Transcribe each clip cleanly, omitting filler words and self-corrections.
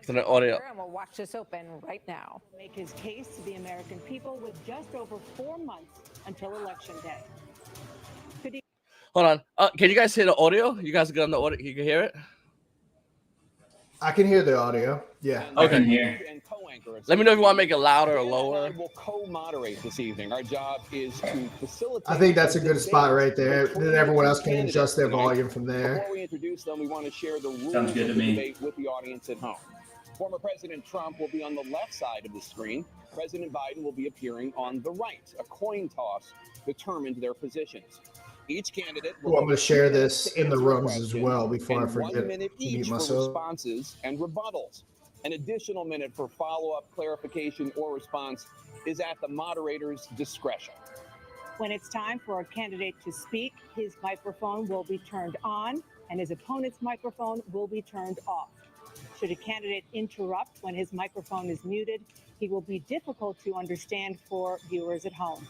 To the audio. And we'll watch this open right now. Make his case to the American people with just over 4 months until Election Day. Hold on. Can you guys hear the audio? You guys get on the audio? You can hear it? I can hear the audio. Yeah. Okay. I can hear. Let me know if you want to make it louder or lower. We'll co-moderate this evening. Our job is to facilitate. I think that's a good spot right there. Then everyone else can adjust their volume from there. Before we introduce them, we want to share the rules Sounds good of to the me. debate with the audience at home. Former President Trump will be on the left side of the screen. President Biden will be appearing on the right. A coin toss determined their positions. Each candidate will I'm going to share this in the rooms as well before I forget 1 minute to each mute for myself. responses and rebuttals. An additional minute for follow-up, clarification, or response is at the moderator's discretion. When it's time for a candidate to speak, his microphone will be turned on and his opponent's microphone will be turned off. Should a candidate interrupt when his microphone is muted, he will be difficult to understand for viewers at home.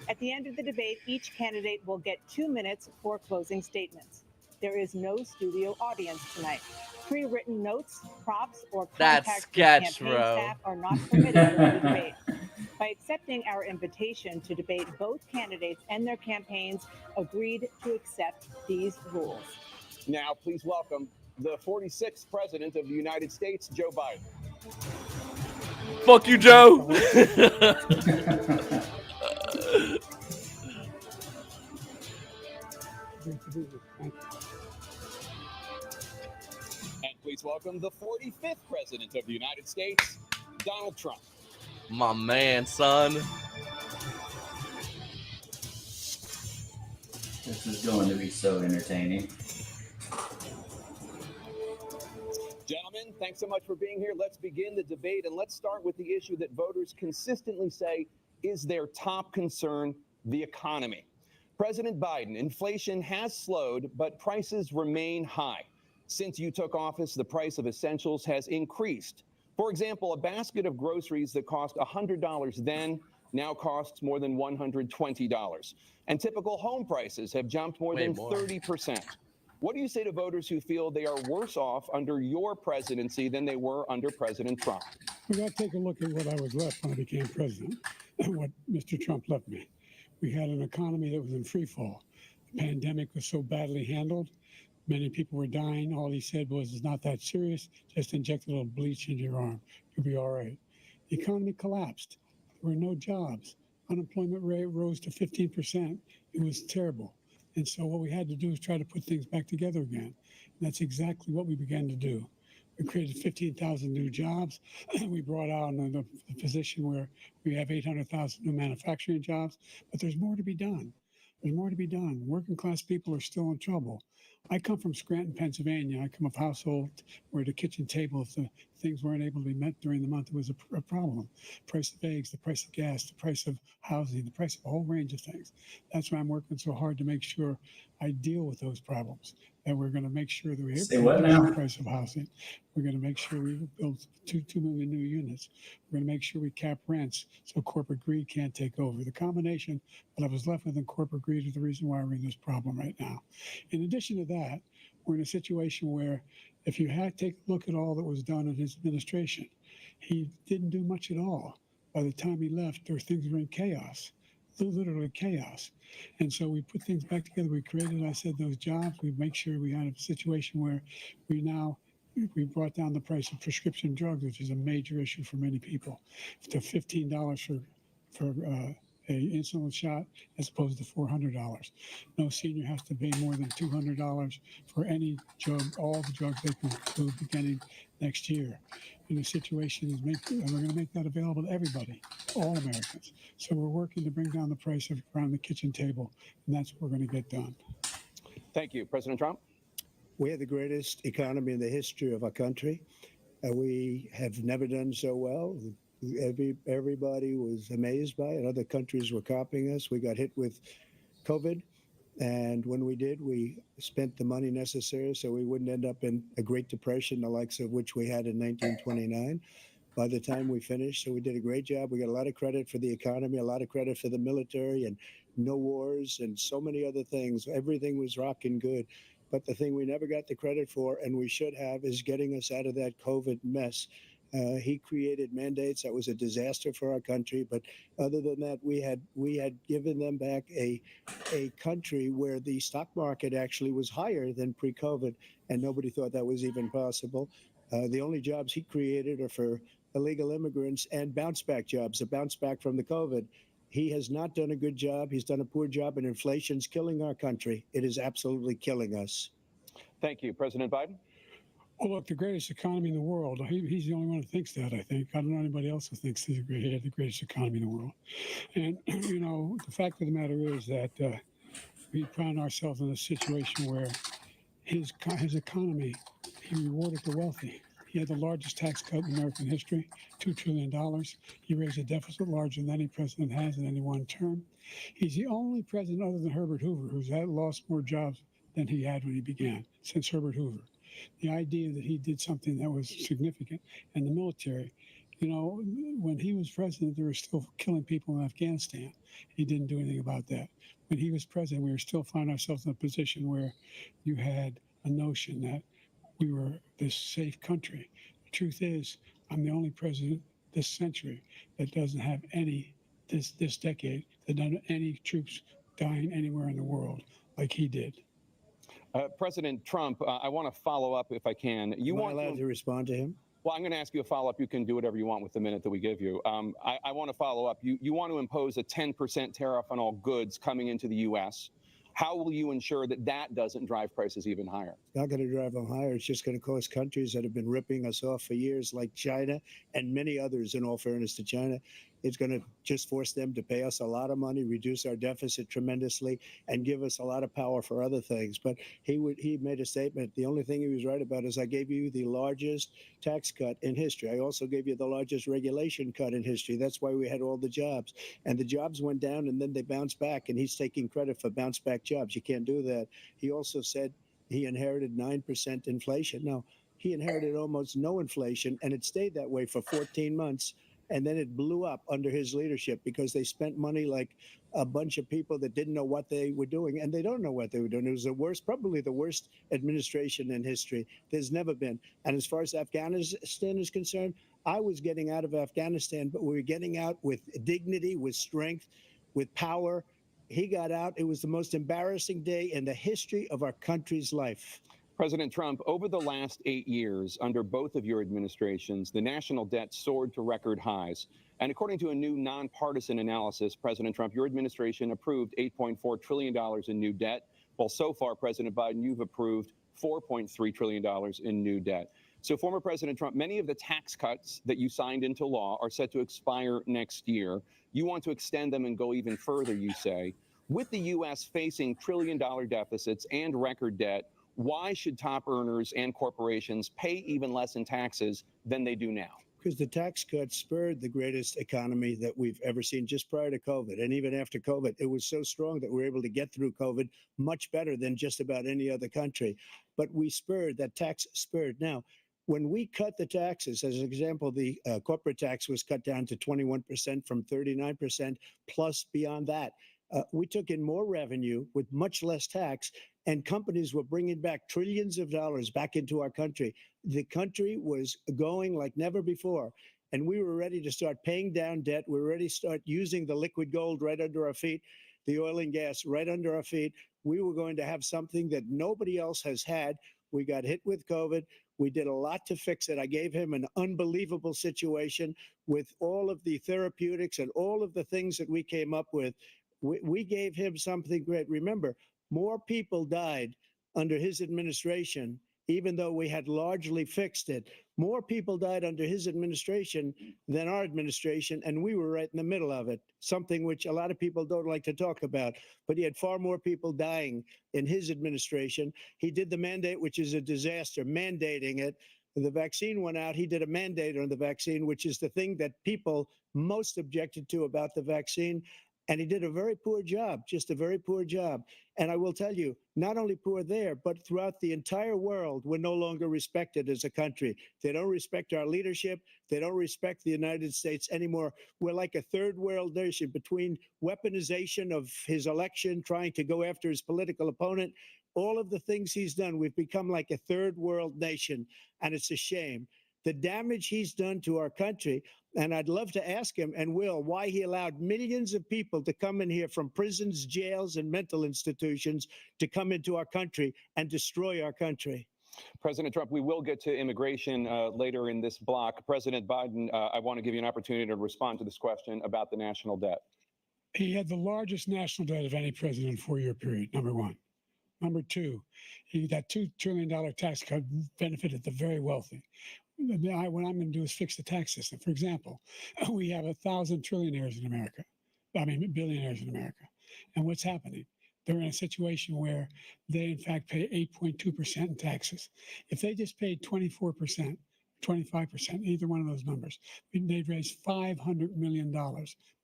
At the end of the debate, each candidate will get 2 minutes for closing statements. There is no studio audience tonight. Pre-written notes, props, or That's contacts with sketch, campaign bro. staff are not permitted during the debate. By accepting our invitation to debate, both candidates and their campaigns agreed to accept these rules. Now, please welcome the 46th President of the United States, Joe Biden. Fuck you, Joe. And please welcome the 45th President of the United States, Donald Trump. My man, son. This is going to be so entertaining. Gentlemen, thanks so much for being here. Let's begin the debate, and let's start with the issue that voters consistently say is their top concern, the economy. President Biden, inflation has slowed, but prices remain high. Since you took office, the price of essentials has increased. For example, a basket of groceries that cost $100 then now costs more than $120. And typical home prices have jumped more than 30%. What do you say to voters who feel they are worse off under your presidency than they were under President Trump? We got to take a look at what I was left when I became president and what Mr. Trump left me. We had an economy that was in free fall. The pandemic was so badly handled. Many people were dying. All he said was, it's not that serious. Just inject a little bleach into your arm. You'll be all right. The economy collapsed. There were no jobs. Unemployment rate rose to 15%. It was terrible. And so what we had to do is try to put things back together again. And that's exactly what we began to do. We created 15,000 new jobs. We brought out the position where we have 800,000 new manufacturing jobs. But there's more to be done. There's more to be done. Working class people are still in trouble. I come from Scranton, Pennsylvania. I come of a household where the kitchen table, if the things weren't able to be met during the month, it was a problem. The price of eggs, the price of gas, the price of housing, the price of a whole range of things. That's why I'm working so hard to make sure I deal with those problems. And we're going to make sure that we hit the price of housing. We're going to make sure we build 2 million new units. We're going to make sure we cap rents so corporate greed can't take over. The combination that I was left with in corporate greed is the reason why we're in this problem right now. In addition to that, we're in a situation where if you take a look at all that was done in his administration, he didn't do much at all. By the time he left, things were in chaos. Literally chaos. And so we put things back together. We created, I said, those jobs. We make sure we had a situation where we brought down the price of prescription drugs, which is a major issue for many people, to $15 for a insulin shot as opposed to $400. No senior has to pay more than $200 for any drug, all the drugs they can include beginning next year. And the situation is we're going to make that available to everybody, all Americans. So we're working to bring down the price around the kitchen table, and that's what we're going to get done. Thank you. President Trump? We have the greatest economy in the history of our country. We have never done so well. Everybody was amazed by it. Other countries were copying us. We got hit with COVID. And when we did, we spent the money necessary so we wouldn't end up in a Great Depression, the likes of which we had in 1929. By the time we finished, so we did a great job. We got a lot of credit for the economy, a lot of credit for the military, and no wars and so many other things. Everything was rocking good. But the thing we never got the credit for, and we should have, is getting us out of that COVID mess. He created mandates that was a disaster for our country. But other than that, we had given them back a country where the stock market actually was higher than pre-COVID, and nobody thought that was even possible. The only jobs he created are for illegal immigrants and bounce back jobs, a bounce back from the COVID. He has not done a good job. He's done a poor job, and inflation's killing our country. It is absolutely killing us. Thank you. President Biden? Well, look, the greatest economy in the world. He's the only one who thinks that, I think. I don't know anybody else who thinks he had the greatest economy in the world. And, you know, the fact of the matter is that we found ourselves in a situation where his economy, he rewarded the wealthy. He had the largest tax cut in American history, $2 trillion. He raised a deficit larger than any president has in any one term. He's the only president other than Herbert Hoover who's lost more jobs than he had when he began, since Herbert Hoover. The idea that he did something that was significant, and the military, you know, when he was president, they were still killing people in Afghanistan. He didn't do anything about that. When he was president, we were still finding ourselves in a position where you had a notion that we were this safe country. The truth is, I'm the only president this century that doesn't have this decade, that doesn't have any troops dying anywhere in the world like he did. President Trump, I want to follow up if I can. Am I allowed to respond to him? Well, I'm going to ask you a follow-up. You can do whatever you want with the minute that we give you. I want to follow up. You want to impose a 10% tariff on all goods coming into the U.S. How will you ensure that that doesn't drive prices even higher? It's not going to drive them higher. It's just going to cause countries that have been ripping us off for years, like China and many others, in all fairness to China. It's going to just force them to pay us a lot of money, reduce our deficit tremendously, and give us a lot of power for other things. But he made a statement. The only thing he was right about is I gave you the largest tax cut in history. I also gave you the largest regulation cut in history. That's why we had all the jobs. And the jobs went down, and then they bounced back, and he's taking credit for bounce back jobs. You can't do that. He also said he inherited 9% inflation. No, he inherited almost no inflation, and it stayed that way for 14 months. And then it blew up under his leadership because they spent money like a bunch of people that didn't know what they were doing, and they don't know what they were doing. It was the worst, probably the worst administration in history. There's never been. And as far as Afghanistan is concerned, I was getting out of Afghanistan, but we were getting out with dignity, with strength, with power. He got out. It was the most embarrassing day in the history of our country's life. President Trump, over the last 8 years, under both of your administrations, the national debt soared to record highs. And according to a new nonpartisan analysis, President Trump, your administration approved $8.4 trillion in new debt, while so far, President Biden, you've approved $4.3 trillion in new debt. So, former President Trump, many of the tax cuts that you signed into law are set to expire next year. You want to extend them and go even further, you say. With the U.S. facing trillion-dollar deficits and record debt, why should top earners and corporations pay even less in taxes than they do now? Because the tax cuts spurred the greatest economy that we've ever seen just prior to COVID. And even after COVID, it was so strong that we were able to get through COVID much better than just about any other country. But we spurred, that tax spurred. Now, when we cut the taxes, as an example, the corporate tax was cut down to 21% from 39%, plus beyond that. We took in more revenue with much less tax, and companies were bringing back trillions of dollars back into our country. The country was going like never before, and we were ready to start paying down debt. We were ready to start using the liquid gold right under our feet, the oil and gas right under our feet. We were going to have something that nobody else has had. We got hit with COVID. We did a lot to fix it. I gave him an unbelievable situation with all of the therapeutics and all of the things that we came up with. We gave him something great. Remember, more people died under his administration, even though we had largely fixed it. More people died under his administration than our administration, and we were right in the middle of it, something which a lot of people don't like to talk about. But he had far more people dying in his administration. He did the mandate, which is a disaster, mandating it. The vaccine went out. He did a mandate on the vaccine, which is the thing that people most objected to about the vaccine. And he did a very poor job, just a very poor job. And I will tell you, not only poor there, but throughout the entire world, we're no longer respected as a country. They don't respect our leadership. They don't respect the United States anymore. We're like a third world nation between weaponization of his election, trying to go after his political opponent, all of the things he's done. We've become like a third world nation, and it's a shame. The damage he's done to our country. And I'd love to ask him, and will, why he allowed millions of people to come in here from prisons, jails, and mental institutions to come into our country and destroy our country. President Trump, we will get to immigration later in this block. President Biden, I want to give you an opportunity to respond to this question about the national debt. He had the largest national debt of any president in a 4-year period, number one. Number two, that $2 trillion tax cut benefited the very wealthy. What I'm going to do is fix the tax system. For example, we have 1,000 trillionaires in America. I mean, billionaires in America. And what's happening? They're in a situation where they, in fact, pay 8.2% in taxes. If they just paid 24%, 25%, either one of those numbers, they'd raise $500 million,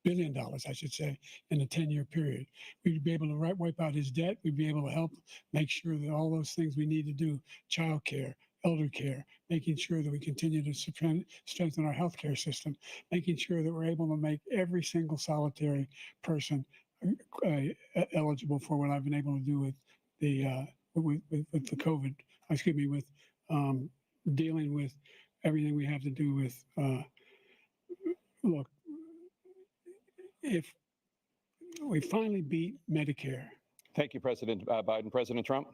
billion dollars, I should say, in a 10-year period. We'd be able to wipe out his debt. We'd be able to help make sure that all those things we need to do, child care, elder care, making sure that we continue to strengthen our healthcare system, making sure that we're able to make every single solitary person eligible for what I've been able to do with the with the COVID. Excuse me, with dealing with everything we have to do with. Look, if we finally beat Medicare. Thank you, President Biden. President Trump?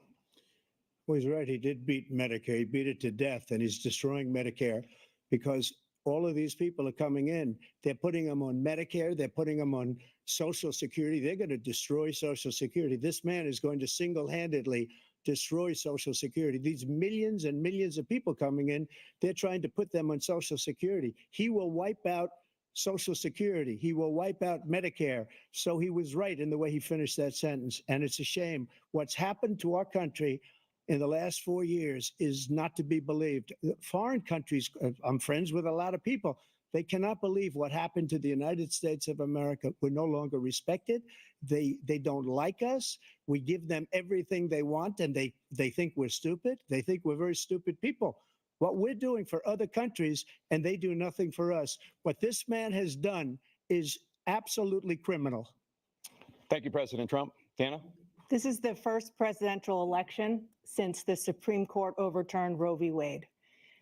Well, he's right. He did beat Medicare. He beat it to death, and he's destroying Medicare because all of these people are coming in. They're putting them on Medicare. They're putting them on Social Security. They're going to destroy Social Security. This man is going to single-handedly destroy Social Security. These millions and millions of people coming in, they're trying to put them on Social Security. He will wipe out Social Security. He will wipe out Medicare. So he was right in the way he finished that sentence. And it's a shame. What's happened to our country in the last 4 years is not to be believed. Foreign countries, I'm friends with a lot of people. They cannot believe what happened to the United States of America. We're no longer respected. They don't like us. We give them everything they want, and they think we're stupid. They think we're very stupid people. What we're doing for other countries, and they do nothing for us. What this man has done is absolutely criminal. Thank you, President Trump. Dana? This is the first presidential election since the Supreme Court overturned Roe v. Wade.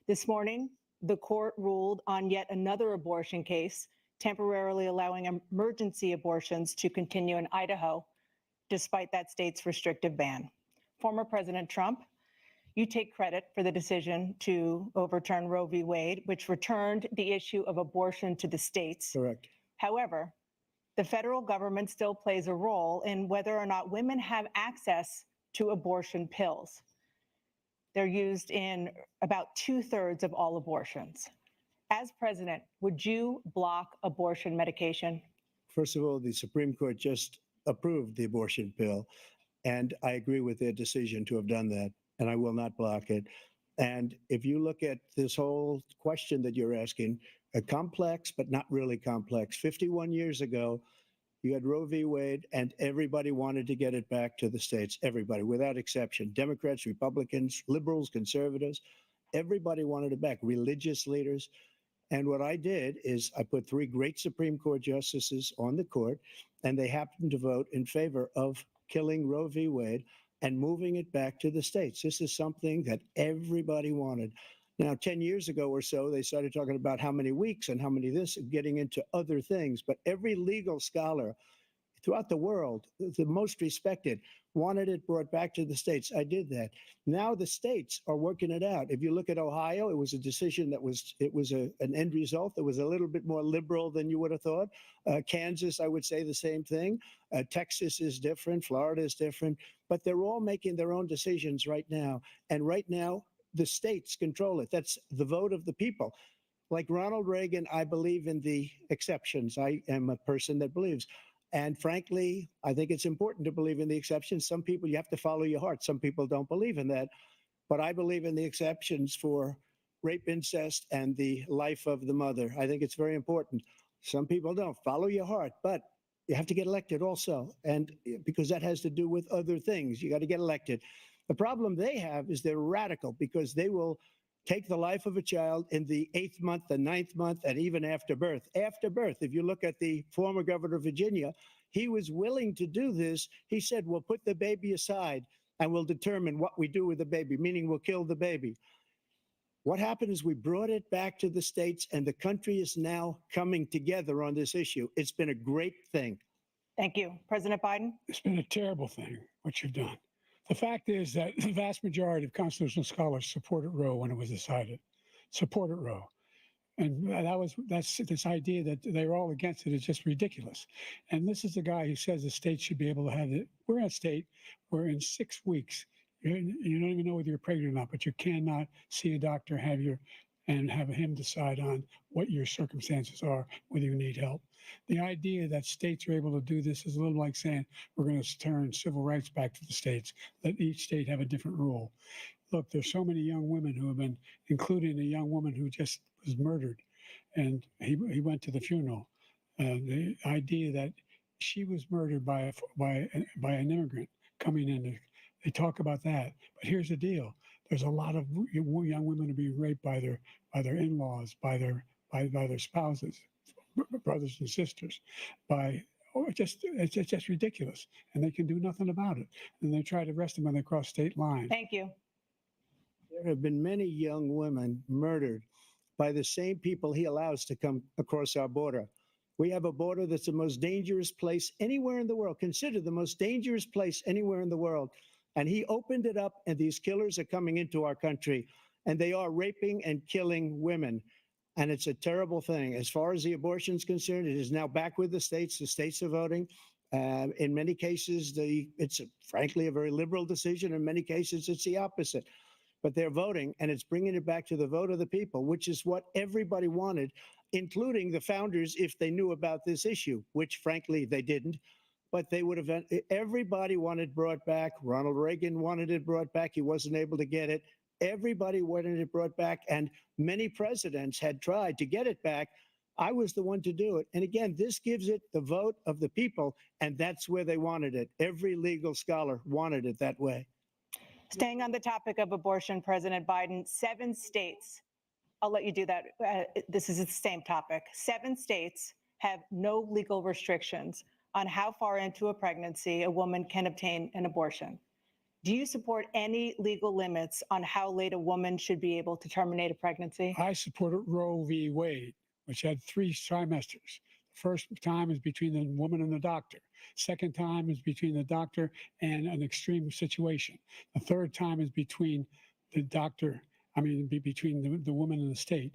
This morning, the court ruled on yet another abortion case, temporarily allowing emergency abortions to continue in Idaho, despite that state's restrictive ban. Former President Trump, you take credit for the decision to overturn Roe v. Wade, which returned the issue of abortion to the states. Correct. However, the federal government still plays a role in whether or not women have access to abortion pills. They're used in about 2/3 of all abortions. As president, would you block abortion medication? First of all, the Supreme Court just approved the abortion pill, and I agree with their decision to have done that, and I will not block it. And if you look at this whole question that you're asking, complex, but not really complex. 51 years ago, you had Roe v. Wade, and everybody wanted to get it back to the states. Everybody, without exception. Democrats, Republicans, liberals, conservatives, everybody wanted it back. Religious leaders. And what I did is I put 3 great Supreme Court justices on the court, and they happened to vote in favor of killing Roe v. Wade and moving it back to the states. This is something that everybody wanted. Now, 10 years ago or so, they started talking about how many weeks and how many this, getting into other things. But every legal scholar throughout the world, the most respected, wanted it brought back to the states. I did that. Now the states are working it out. If you look at Ohio, it was a decision that was an end result that was a little bit more liberal than you would have thought. Kansas, I would say the same thing. Texas is different. Florida is different. But they're all making their own decisions right now. And right now, the states control it. That's the vote of the people. Like Ronald Reagan, I believe in the exceptions. I am a person that believes. And frankly, I think it's important to believe in the exceptions. Some people, you have to follow your heart. Some people don't believe in that. But I believe in the exceptions for rape, incest, and the life of the mother. I think it's very important. Some people don't. Follow your heart. But You have to get elected also. And because that has to do with other things, you got to get elected. The problem they have is they're radical because they will take the life of a child in the 8th month, the 9th month, and even after birth. After birth, if you look at the former governor of Virginia, he was willing to do this. He said, we'll put the baby aside and we'll determine what we do with the baby, meaning we'll kill the baby. What happened is we brought it back to the states, and the country is now coming together on this issue. It's been a great thing. Thank you. President Biden? It's been a terrible thing, what you've done. The fact is that the vast majority of constitutional scholars supported Roe when it was decided, supported Roe. And that's this idea that they're all against it is just ridiculous. And this is the guy who says the state should be able to have it. We're in a state where in 6 weeks, you don't even know whether you're pregnant or not, but you cannot see a doctor, and have him decide on what your circumstances are, whether you need help. The idea that states are able to do this is a little like saying we're going to turn civil rights back to the states, let each state have a different rule. Look, there's so many young women who have been, including a young woman who just was murdered, and he went to the funeral. The idea that she was murdered by an immigrant coming in, they talk about that. But here's the deal: there's a lot of young women who are being raped by their in-laws, by their spouses, brothers and sisters, it's just ridiculous, and they can do nothing about it. And they try to arrest them when they cross state lines. Thank you. There have been many young women murdered by the same people he allows to come across our border. We have a border that's the most dangerous place anywhere in the world, considered the most dangerous place anywhere in the world. And he opened it up, and these killers are coming into our country, and they are raping and killing women. And it's a terrible thing. As far as the abortion is concerned, it is now back with the states. The states are voting. In many cases, it's frankly a very liberal decision. In many cases, it's the opposite. But they're voting, and it's bringing it back to the vote of the people, which is what everybody wanted, including the founders, if they knew about this issue, which frankly they didn't. But they would have, everybody wanted brought back. Ronald Reagan wanted it brought back. He wasn't able to get it. Everybody wanted it brought back, and many presidents had tried to get it back. I was the one to do it. And again, this gives it the vote of the people, and that's where they wanted it. Every legal scholar wanted it that way. Staying on the topic of abortion, President Biden, 7 states, I'll let you do that. This is the same topic. 7 states have no legal restrictions on how far into a pregnancy a woman can obtain an abortion. Do you support any legal limits on how late a woman should be able to terminate a pregnancy? I supported Roe v. Wade, which had 3 trimesters. The first time is between the woman and the doctor. Second time is between the doctor and an extreme situation. The third time is between the doctor, between the woman and the state.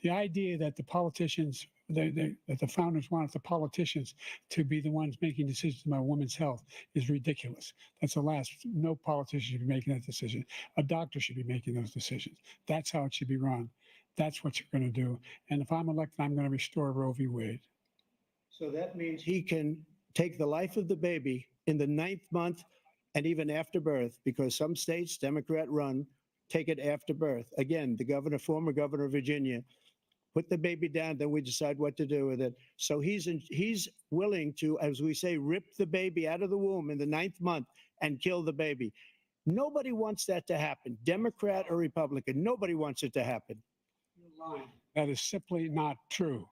The idea that the politicians, that the founders wanted the politicians to be the ones making decisions about women's health is ridiculous. That's the last. No politician should be making that decision. A doctor should be making those decisions. That's how it should be run. That's what you're going to do. And if I'm elected, I'm going to restore Roe v. Wade. So that means he can take the life of the baby in the 9th month and even after birth, because some states, Democrat run, take it after birth. Again, the former governor of Virginia, put the baby down, then we decide what to do with it. So he's willing to, as we say, rip the baby out of the womb in the 9th month and kill the baby. Nobody wants that to happen, Democrat or Republican. Nobody wants it to happen. That is simply not true.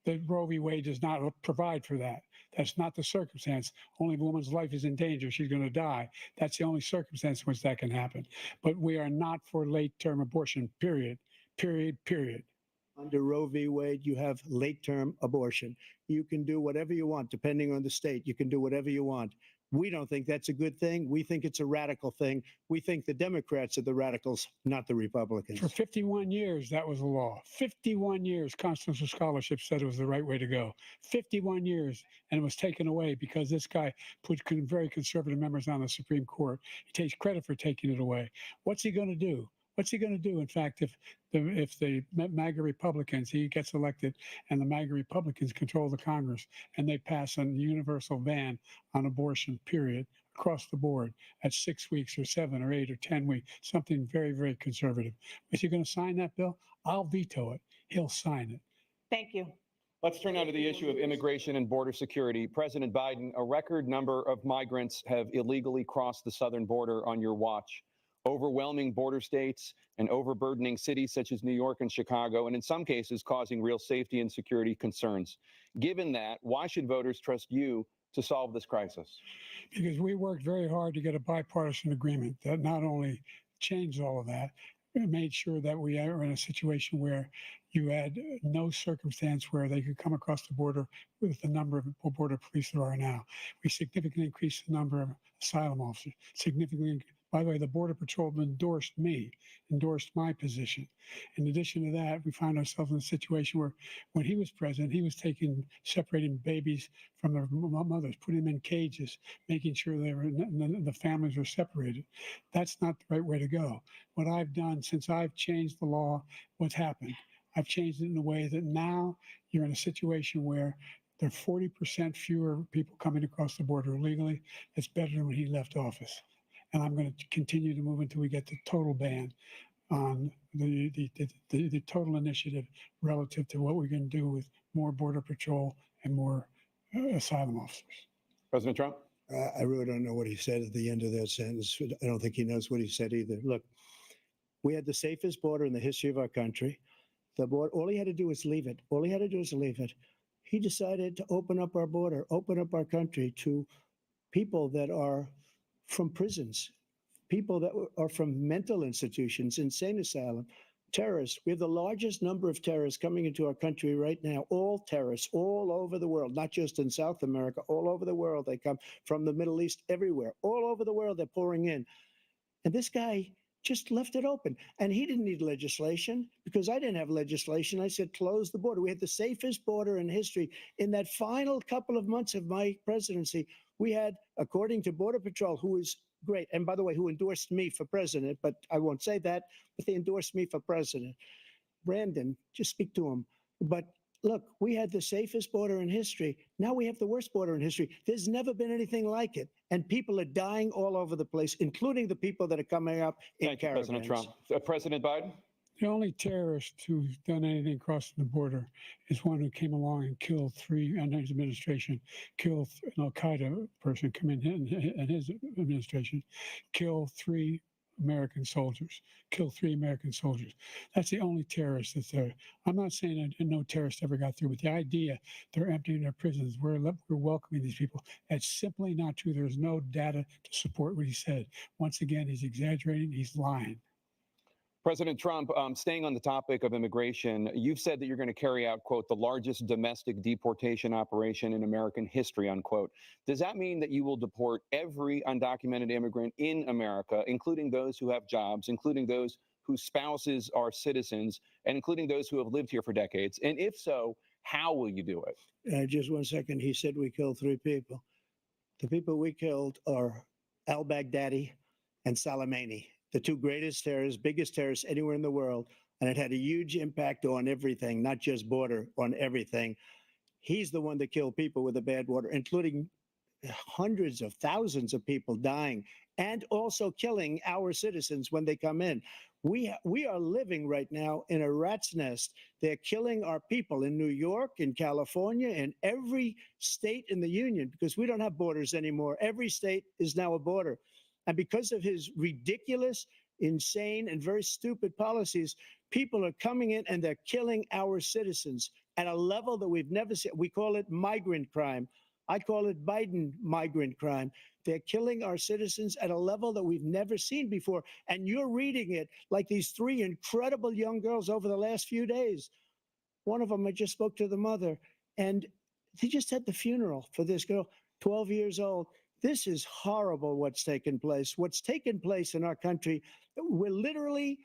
The Roe v. Wade does not provide for that. That's not the circumstance. Only if a woman's life is in danger, she's going to die. That's the only circumstance in which that can happen. But we are not for late-term abortion, period. Under Roe v. Wade, you have late-term abortion. You can do whatever you want, depending on the state. You can do whatever you want. We don't think that's a good thing. We think it's a radical thing. We think the Democrats are the radicals, not the Republicans. For 51 years, that was the law. 51 years, constitutional scholarship said it was the right way to go. 51 years, and it was taken away because this guy put very conservative members on the Supreme Court. He takes credit for taking it away. What's he going to do? What's he going to do, in fact, if the MAGA Republicans, he gets elected and the MAGA Republicans control the Congress and they pass a universal ban on abortion, period, across the board at 6 weeks or 7 or 8 or 10 weeks, something very, very conservative. Is he going to sign that bill? I'll veto it. He'll sign it. Thank you. Let's turn now to the issue of immigration and border security. President Biden, a record number of migrants have illegally crossed the southern border on your watch, overwhelming border states and overburdening cities such as New York and Chicago, and in some cases causing real safety and security concerns. Given that, why should voters trust you to solve this crisis? Because we worked very hard to get a bipartisan agreement that not only changed all of that, it made sure that we are in a situation where you had no circumstance where they could come across the border with the number of border police there are now. We significantly increased the number of asylum officers, significantly. By the way, the Border Patrol endorsed my position. In addition to that, we found ourselves in a situation where when he was president, he was separating babies from their mothers, putting them in cages, making sure the families were separated. That's not the right way to go. What I've done since I've changed the law, what's happened? I've changed it in a way that now you're in a situation where there are 40% fewer people coming across the border illegally. It's better than when he left office. And I'm going to continue to move until we get the total ban on the total initiative relative to what we're going to do with more Border Patrol and more asylum officers. President Trump? I really don't know what he said at the end of that sentence. I don't think he knows what he said either. Look, we had the safest border in the history of our country. The border, all he had to do was leave it. All he had to do was leave it. He decided to open up our border, open up our country to people that are from prisons, people that are from mental institutions, insane asylum, terrorists. We have the largest number of terrorists coming into our country right now, all terrorists all over the world, not just in South America, all over the world. They come from the Middle East, everywhere, all over the world, they're pouring in. And this guy just left it open. And he didn't need legislation because I didn't have legislation. I said, close the border. We had the safest border in history. In that final couple of months of my presidency, we had, according to Border Patrol, who is great, and by the way, who endorsed me for president, but I won't say that, but they endorsed me for president. Brandon, just speak to him. But look, we had the safest border in history. Now we have the worst border in history. There's never been anything like it. And people are dying all over the place, including the people that are coming up in Thank you, caravans. President Trump. President Biden? The only terrorist who's done anything crossing the border is one who came along and killed three, under his administration, killed an Al-Qaeda person come in his administration, killed three American soldiers. That's the only terrorist that's there. I'm not saying that no terrorist ever got through, but the idea they're emptying their prisons, we're welcoming these people, that's simply not true. There's no data to support what he said. Once again, he's exaggerating, he's lying. President Trump, staying on the topic of immigration, you've said that you're going to carry out, quote, the largest domestic deportation operation in American history, unquote. Does that mean that you will deport every undocumented immigrant in America, including those who have jobs, including those whose spouses are citizens, and including those who have lived here for decades? And if so, how will you do it? Just 1 second. He said we killed three people. The people we killed are al-Baghdadi and Soleimani, the two greatest terrorists, biggest terrorists anywhere in the world. And it had a huge impact on everything, not just border, on everything. He's the one that killed people with the bad water, including hundreds of thousands of people dying and also killing our citizens when they come in. We are living right now in a rat's nest. They're killing our people in New York, in California, in every state in the union, because we don't have borders anymore. Every state is now a border. And because of his ridiculous, insane, and very stupid policies, people are coming in and they're killing our citizens at a level that we've never seen. We call it migrant crime. I call it Biden migrant crime. They're killing our citizens at a level that we've never seen before. And you're reading it like these three incredible young girls over the last few days. One of them, I just spoke to the mother, and they just had the funeral for this girl, 12 years old. This is horrible what's taken place. What's taken place in our country, we're literally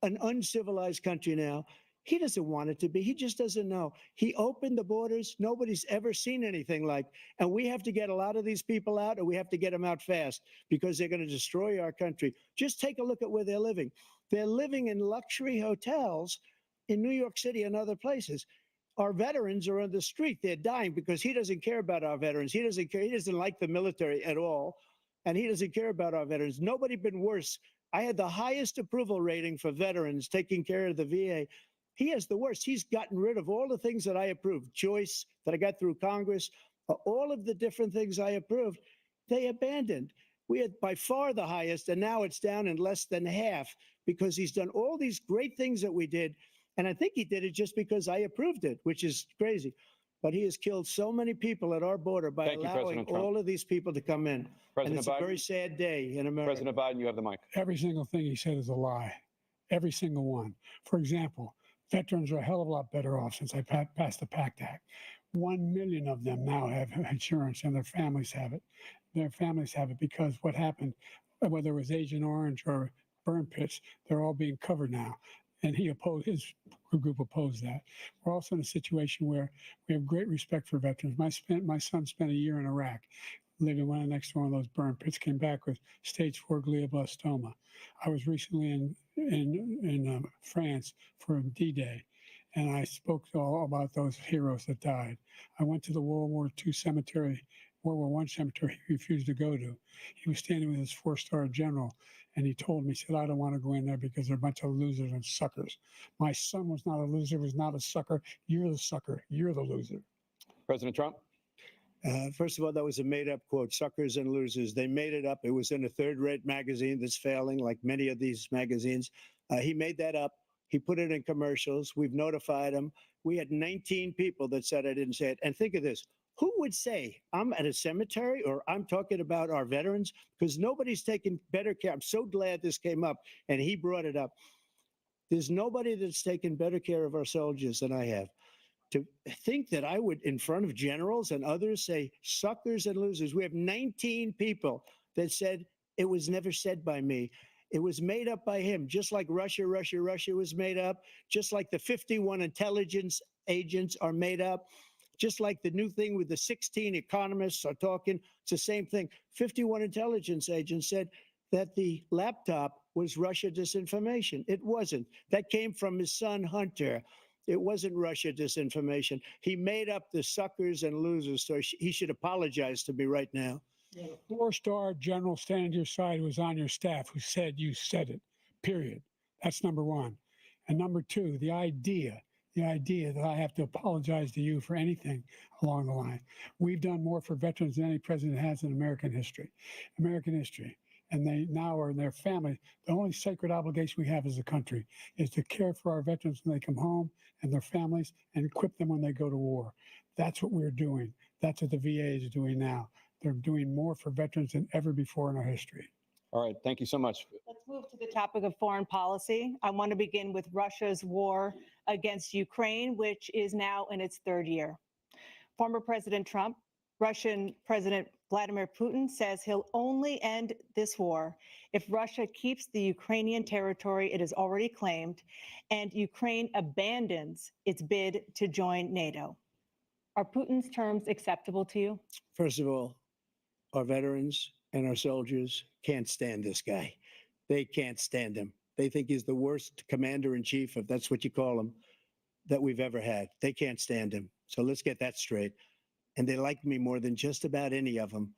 an uncivilized country now. He doesn't want it to be. He just doesn't know. He opened the borders. Nobody's ever seen anything like. And we have to get a lot of these people out, and we have to get them out fast because they're going to destroy our country. Just take a look at where they're living. They're living in luxury hotels in New York City and other places. Our veterans are on the street. They're dying because he doesn't care about our veterans. He doesn't care. He doesn't like the military at all. And he doesn't care about our veterans. Nobody been worse. I had the highest approval rating for veterans taking care of the VA He has the worst. He's gotten rid of all the things that I approved, choice that I got through Congress, all of the different things I approved, they abandoned. We had by far the highest, and now it's down in less than half because he's done all these great things that we did. And I think he did it just because I approved it, which is crazy. But he has killed so many people at our border by Thank you, allowing President Trump. all of these people to come in. President And it's Biden. a very sad day in America. President Biden, you have the mic. Every single thing he said is a lie. Every single one. For example, veterans are a hell of a lot better off since I passed the PACT Act. 1 million of them now have insurance and their families have it. Their families have it because what happened, whether it was Agent Orange or burn pits, they're all being covered now. And his group opposed that. We're also in a situation where we have great respect for veterans. My son spent a year in Iraq, living right next to one of those burn pits, came back with stage 4 glioblastoma. I was recently in France for D-Day, and I spoke all about those heroes that died. I went to the World War I cemetery he refused to go to. He was standing with his 4-star general, and he told me, he said, I don't want to go in there because they're a bunch of losers and suckers. My son was not a loser, was not a sucker. You're the sucker. You're the loser. President Trump. First of all, that was a made-up quote, suckers and losers. They made it up. It was in a third-rate magazine that's failing, like many of these magazines. He made that up. He put it in commercials. We've notified him. We had 19 people that said I didn't say it. And think of this. Who would say I'm at a cemetery or I'm talking about our veterans? Because nobody's taken better care. I'm so glad this came up and he brought it up. There's nobody that's taken better care of our soldiers than I have. To think that I would, in front of generals and others, say suckers and losers. We have 19 people that said it was never said by me. It was made up by him, just like Russia was made up, just like the 51 intelligence agents are made up, just like the new thing with the 16 economists are talking. It's the same thing. 51 intelligence agents said that the laptop was Russia disinformation. It wasn't. That came from his son, Hunter. It wasn't Russia disinformation. He made up the suckers and losers, so he should apologize to me right now. Yeah, the 4-star general standing to your side who was on your staff who said you said it, period. That's number one. And number two, the idea that I have to apologize to you for anything along the line. We've done more for veterans than any president has in American history. And they now are in their family. The only sacred obligation we have as a country is to care for our veterans when they come home and their families and equip them when they go to war. That's what we're doing. That's what the VA is doing now. They're doing more for veterans than ever before in our history. All right. Thank you so much. Let's move to the topic of foreign policy. I want to begin with Russia's war against Ukraine, which is now in its 3rd year. Former President Trump, Russian President Vladimir Putin says he'll only end this war if Russia keeps the Ukrainian territory it has already claimed and Ukraine abandons its bid to join NATO. Are Putin's terms acceptable to you? First of all, our veterans and our soldiers can't stand this guy. They can't stand him. They think he's the worst commander-in-chief, if that's what you call him, that we've ever had. They can't stand him. So let's get that straight. And they like me more than just about any of them.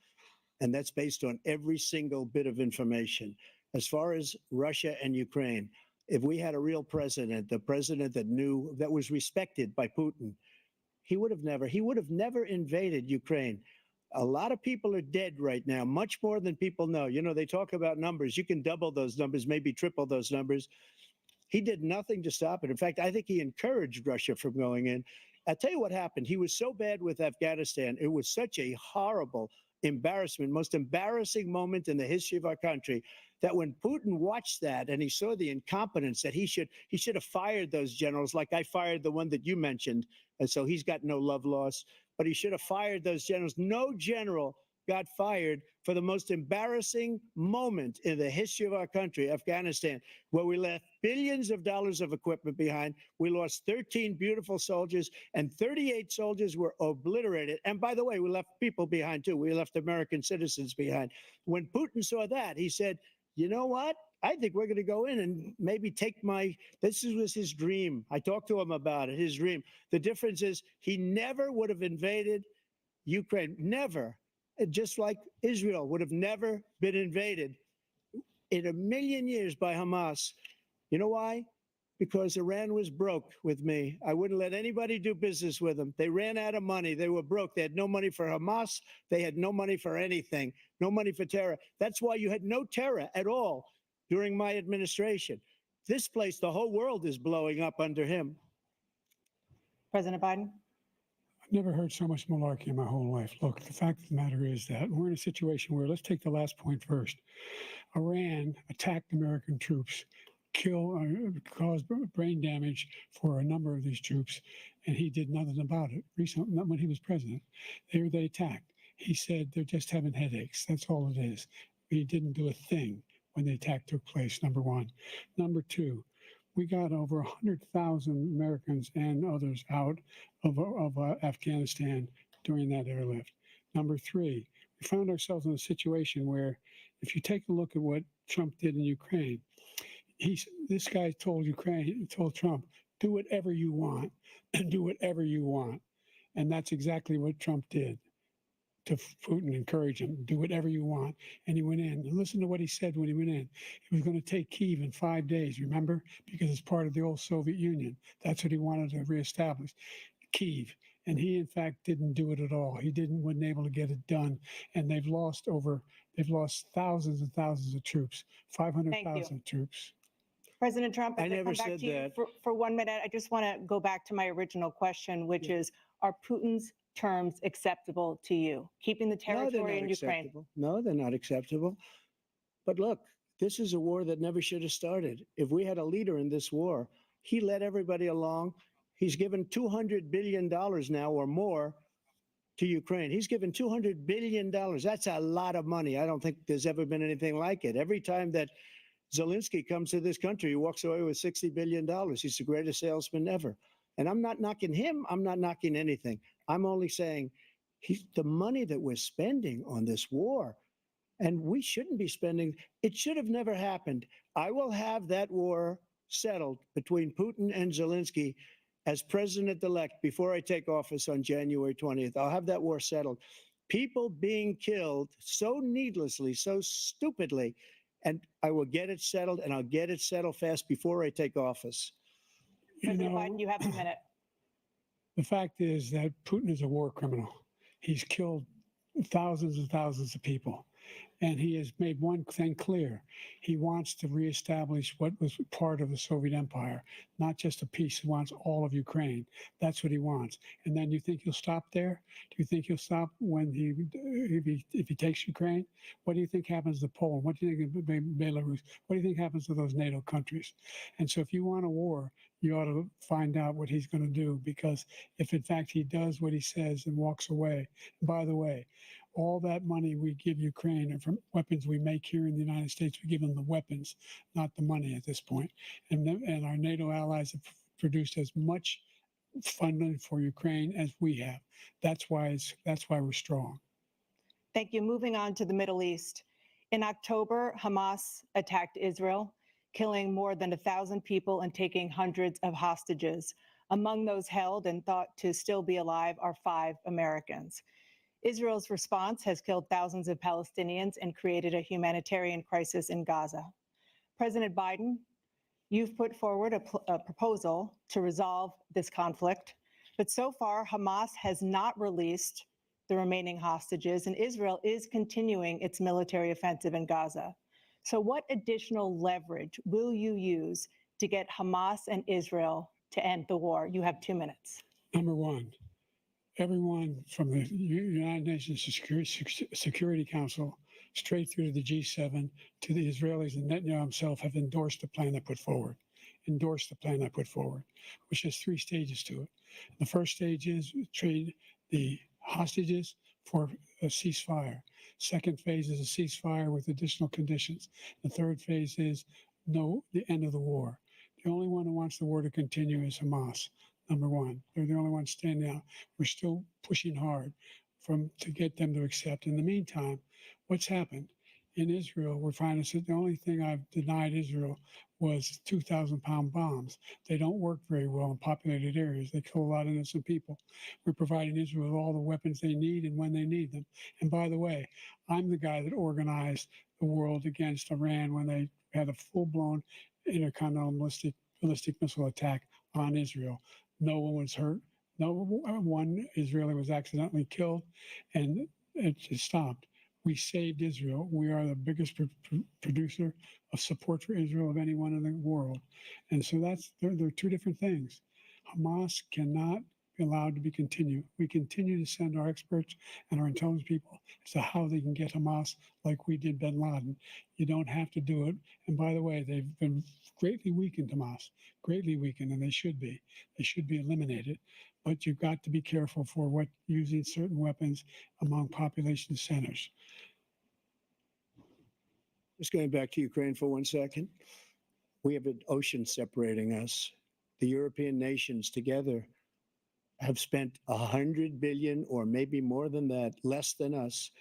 And that's based on every single bit of information. As far as Russia and Ukraine, if we had a real president, the president that knew, that was respected by Putin, he would have never invaded Ukraine. A lot of people are dead right now, much more than people know. You know, they talk about numbers. You can double those numbers, maybe triple those numbers. He did nothing to stop it. In fact, I think he encouraged Russia from going in. I'll tell you what happened. He was so bad with Afghanistan. It was such a horrible embarrassment, most embarrassing moment in the history of our country, that when Putin watched that and he saw the incompetence, that he should have fired those generals, like I fired the one that you mentioned. And so he's got no love lost, but he should have fired those generals. No general got fired for the most embarrassing moment in the history of our country, Afghanistan, where we left billions of dollars of equipment behind. We lost 13 beautiful soldiers and 38 soldiers were obliterated. And by the way, we left people behind too. We left American citizens behind. When Putin saw that, he said, you know what? I think we're going to go in and maybe take this was his dream. I talked to him about it, his dream. The difference is he never would have invaded Ukraine, never. Just like Israel would have never been invaded in a million years by Hamas. You know why? Because Iran was broke with me. I wouldn't let anybody do business with them. They ran out of money. They were broke. They had no money for Hamas. They had no money for anything, no money for terror. That's why you had no terror at all during my administration. This place, the whole world is blowing up under him. President Biden? I've never heard so much malarkey in my whole life. Look, the fact of the matter is that we're in a situation where, let's take the last point first. Iran attacked American troops, caused brain damage for a number of these troops, and he did nothing about it. Recently, not when he was president, they attacked. He said they're just having headaches. That's all it is. He didn't do a thing when the attack took place, number one. Number two, we got over 100,000 Americans and others out of Afghanistan during that airlift. Number three, we found ourselves in a situation where, if you take a look at what Trump did in Ukraine, this guy told Trump, do whatever you want and do whatever you want. And that's exactly what Trump did to Putin, encourage him, do whatever you want. And he went in. And listen to what he said when he went in. He was going to take Kyiv in 5 days, remember? Because it's part of the old Soviet Union. That's what he wanted to reestablish, Kyiv. And he, in fact, didn't do it at all. He wasn't able to get it done. And they've lost thousands and thousands of troops, 500,000 troops. President Trump, I as never come back said to you that. for 1 minute, I just want to go back to my original question, which is, are Putin's terms acceptable to you? Keeping the territory in Ukraine? Acceptable. No, they're not acceptable. But look, this is a war that never should have started. If we had a leader in this war, he led everybody along. He's given $200 billion now or more to Ukraine. He's given $200 billion. That's a lot of money. I don't think there's ever been anything like it. Every time that Zelensky comes to this country, he walks away with $60 billion. He's the greatest salesman ever. And I'm not knocking him. I'm not knocking anything. I'm only saying the money that we're spending on this war, and we shouldn't be spending, it should have never happened. I will have that war settled between Putin and Zelensky as president-elect before I take office on January 20th. I'll have that war settled. People being killed so needlessly, so stupidly, and I will get it settled, and I'll get it settled fast before I take office. President Biden, you have a minute. The fact is that Putin is a war criminal. He's killed thousands and thousands of people. And he has made one thing clear. He wants to reestablish what was part of the Soviet Empire, not just a piece. He wants all of Ukraine. That's what he wants. And then you think he'll stop there? Do you think he'll stop when if he takes Ukraine? What do you think happens to Poland? What do you think of Belarus? What do you think happens to those NATO countries? And so if you want a war, you ought to find out what he's going to do, because if in fact he does what he says and walks away, and by the way, all that money we give Ukraine are from weapons we make here in the United States. We give them the weapons, not the money at this point. And our NATO allies have produced as much funding for Ukraine as we have. That's why we're strong. Thank you. Moving on to the Middle East. In October, Hamas attacked Israel, killing more than 1,000 people and taking hundreds of hostages. Among those held and thought to still be alive are 5 Americans. Israel's response has killed thousands of Palestinians and created a humanitarian crisis in Gaza. President Biden, you've put forward a proposal to resolve this conflict, but so far Hamas has not released the remaining hostages, and Israel is continuing its military offensive in Gaza. So what additional leverage will you use to get Hamas and Israel to end the war? You have 2 minutes. Number one, everyone from the United Nations Security Council straight through to the G7 to the Israelis and Netanyahu himself have endorsed the plan I put forward, which has 3 stages to it. The first stage is trade the hostages for a ceasefire. Second phase is a ceasefire with additional conditions. The third phase is the end of the war. The only one who wants the war to continue is Hamas. Number one, they're the only ones standing out. We're still pushing hard to get them to accept. In the meantime, what's happened in Israel? We're finding that the only thing I've denied Israel was 2,000-pound bombs. They don't work very well in populated areas. They kill a lot of innocent people. We're providing Israel with all the weapons they need and when they need them. And by the way, I'm the guy that organized the world against Iran when they had a full-blown intercontinental ballistic ballistic missile attack on Israel. No one was hurt. No one Israeli was accidentally killed, and it just stopped. We saved Israel. We are the biggest producer of support for Israel of anyone in the world. And so they're two different things. Hamas cannot be allowed to be continued. We continue to send our experts and our intelligence people as to how they can get Hamas like we did bin Laden. You don't have to do it. And by the way, they've been greatly weakened, Hamas, greatly weakened, and they should be. They should be eliminated. But you've got to be careful for what using certain weapons among population centers. Just going back to Ukraine for 1 second. We have an ocean separating us. The European nations together have spent 100 billion, or maybe more than that, less than us.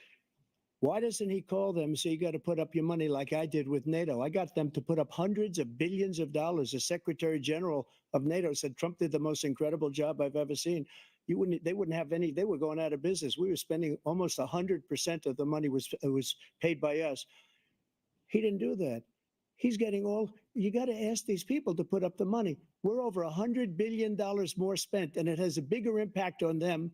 Why doesn't he call them and say, you got to put up your money like I did with NATO? I got them to put up hundreds of billions of dollars. The Secretary General of NATO said Trump did the most incredible job I've ever seen. They wouldn't have any, they were going out of business. We were spending almost 100% of the money was paid by us. He didn't do that. He's getting all, you got to ask these people to put up the money. We're over $100 billion more spent, and it has a bigger impact on them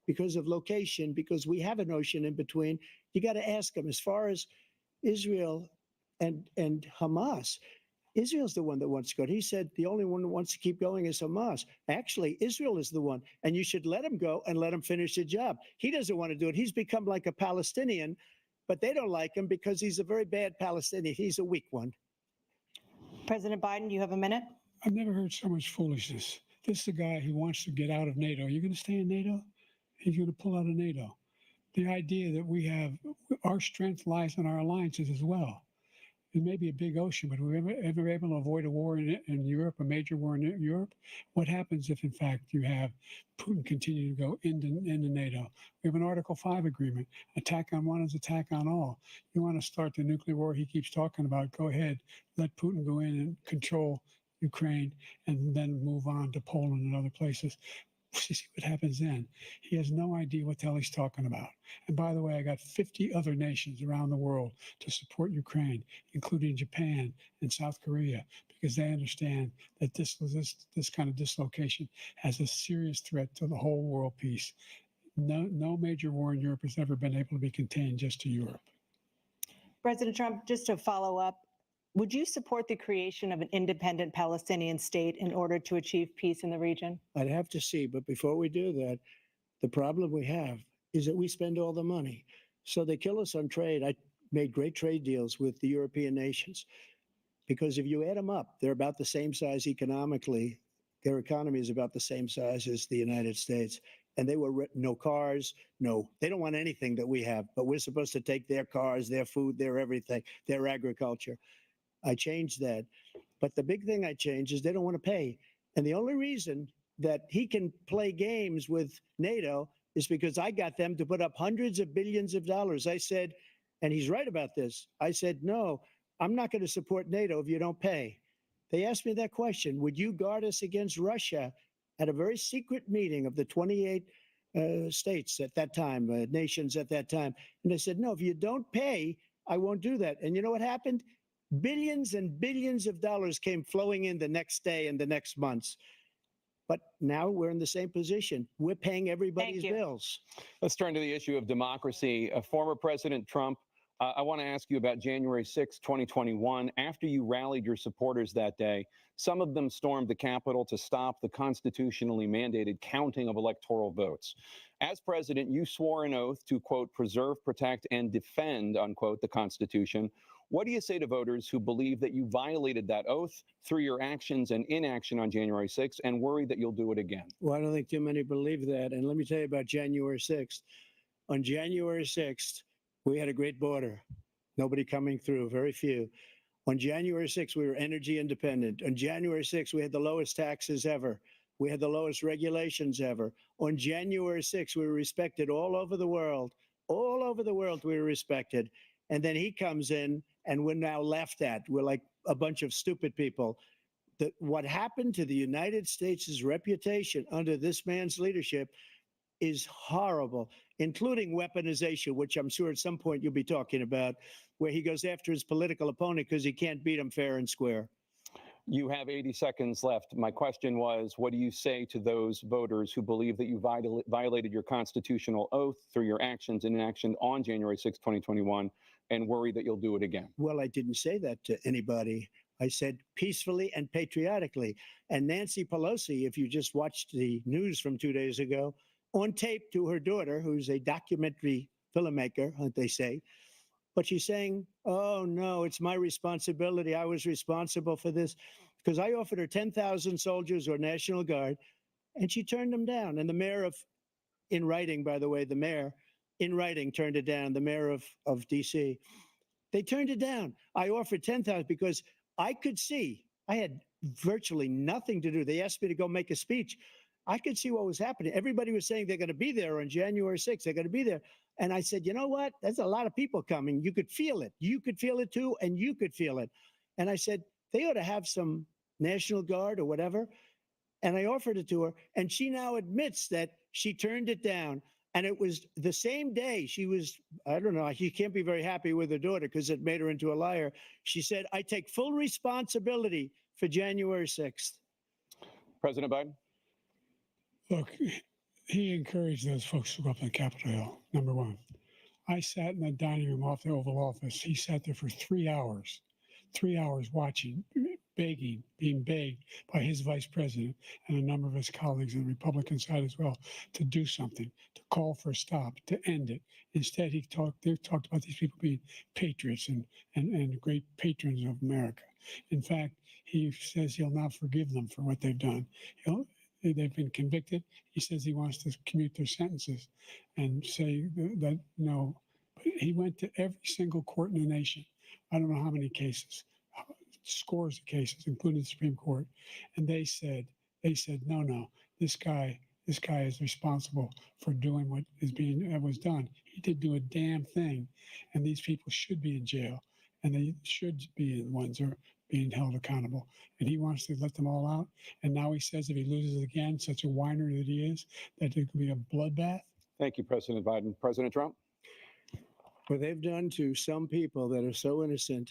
because of location, because we have an ocean in between. You got to ask them. As far as Israel and Hamas, Israel's the one that wants to go. He said the only one that wants to keep going is Hamas. Actually, Israel is the one, and you should let him go and let him finish the job. He doesn't want to do it. He's become like a Palestinian, but they don't like him because he's a very bad Palestinian. He's a weak one. President Biden, you have a minute. I've never heard so much foolishness. This is a guy who wants to get out of NATO. You're going to stay in NATO? He's going to pull out of NATO. The idea that we have, our strength lies in our alliances as well. It may be a big ocean, but we're ever able to avoid a war in Europe, a major war in Europe? What happens if, in fact, you have Putin continue to go into NATO? We have an Article 5 agreement. Attack on one is attack on all. You want to start the nuclear war he keeps talking about, go ahead. Let Putin go in and control Ukraine and then move on to Poland and other places. See what happens then. He has no idea what the hell he's talking about. And by the way, I got 50 other nations around the world to support Ukraine, including Japan and South Korea, because they understand that this kind of dislocation has a serious threat to the whole world peace. No major war in Europe has ever been able to be contained just to Europe. President Trump, just to follow up, would you support the creation of an independent Palestinian state in order to achieve peace in the region? I'd have to see, but before we do that, the problem we have is that we spend all the money. So they kill us on trade. I made great trade deals with the European nations because if you add them up, they're about the same size economically. Their economy is about the same size as the United States. And they were no cars, they don't want anything that we have, but we're supposed to take their cars, their food, their everything, their agriculture. I changed that. But the big thing I changed is they don't want to pay. And the only reason that he can play games with NATO is because I got them to put up hundreds of billions of dollars. I said, and he's right about this, I said, no, I'm not going to support NATO if you don't pay. They asked me that question, would you guard us against Russia at a very secret meeting of the 28 states at that time, nations at that time? And I said, no, if you don't pay, I won't do that. And you know what happened? Billions and billions of dollars came flowing in the next day and the next months. But now we're in the same position. We're paying everybody's bills. Let's turn to the issue of democracy. Former President Trump, I want to ask you about January 6, 2021. After you rallied your supporters that day, some of them stormed the Capitol to stop the constitutionally mandated counting of electoral votes. As president, you swore an oath to, quote, preserve, protect, and defend, unquote, the Constitution. What do you say to voters who believe that you violated that oath through your actions and inaction on January 6th and worry that you'll do it again? Well, I don't think too many believe that. And let me tell you about January 6th. On January 6th, we had a great border. Nobody coming through, very few. On January 6th, we were energy independent. On January 6th, we had the lowest taxes ever. We had the lowest regulations ever. On January 6th, we were respected all over the world. All over the world, we were respected. And then he comes in and we're now laughed at. We're like a bunch of stupid people. What happened to the United States' reputation under this man's leadership is horrible, including weaponization, which I'm sure at some point you'll be talking about, where he goes after his political opponent because he can't beat him fair and square. You have 80 seconds left. My question was, what do you say to those voters who believe that you violated your constitutional oath through your actions and inaction on January 6, 2021, and worry that you'll do it again? Well, I didn't say that to anybody. I said peacefully and patriotically. And Nancy Pelosi, if you just watched the news from 2 days ago, on tape to her daughter, who's a documentary filmmaker, they say, but she's saying, oh, no, it's my responsibility. I was responsible for this because I offered her 10,000 soldiers or National Guard, and she turned them down. And the mayor of, in writing, by the way, the mayor in writing turned it down, the mayor of D.C. They turned it down. I offered 10,000 because I could see, I had virtually nothing to do. They asked me to go make a speech. I could see what was happening. Everybody was saying they're going to be there on January 6th. They're going to be there. And I said, you know what? There's a lot of people coming. You could feel it. You could feel it too, and you could feel it. And I said, they ought to have some National Guard or whatever. And I offered it to her. And she now admits that she turned it down. And it was the same day she was, I don't know, she can't be very happy with her daughter because it made her into a liar. She said, I take full responsibility for January 6th. President Biden? Look, he encouraged those folks to go up on Capitol Hill, number one. I sat in the dining room off the Oval Office. He sat there for 3 hours watching, begging, being begged by his vice president and a number of his colleagues on the Republican side as well to do something, to call for a stop, to end it. Instead, they talked about these people being patriots and great patrons of America. In fact, he says he'll not forgive them for what they've done. They've been convicted. He says he wants to commute their sentences and say that no. But he went to every single court in the nation. I don't know how many cases, scores of cases, including the Supreme Court. And they said, no, this guy is responsible for doing what was done. He did do a damn thing. And these people should be in jail. And they should be the ones who are being held accountable. And he wants to let them all out. And now he says if he loses again, such a whiner that he is, that it could be a bloodbath. Thank you, President Biden. President Trump? What they've done to some people that are so innocent,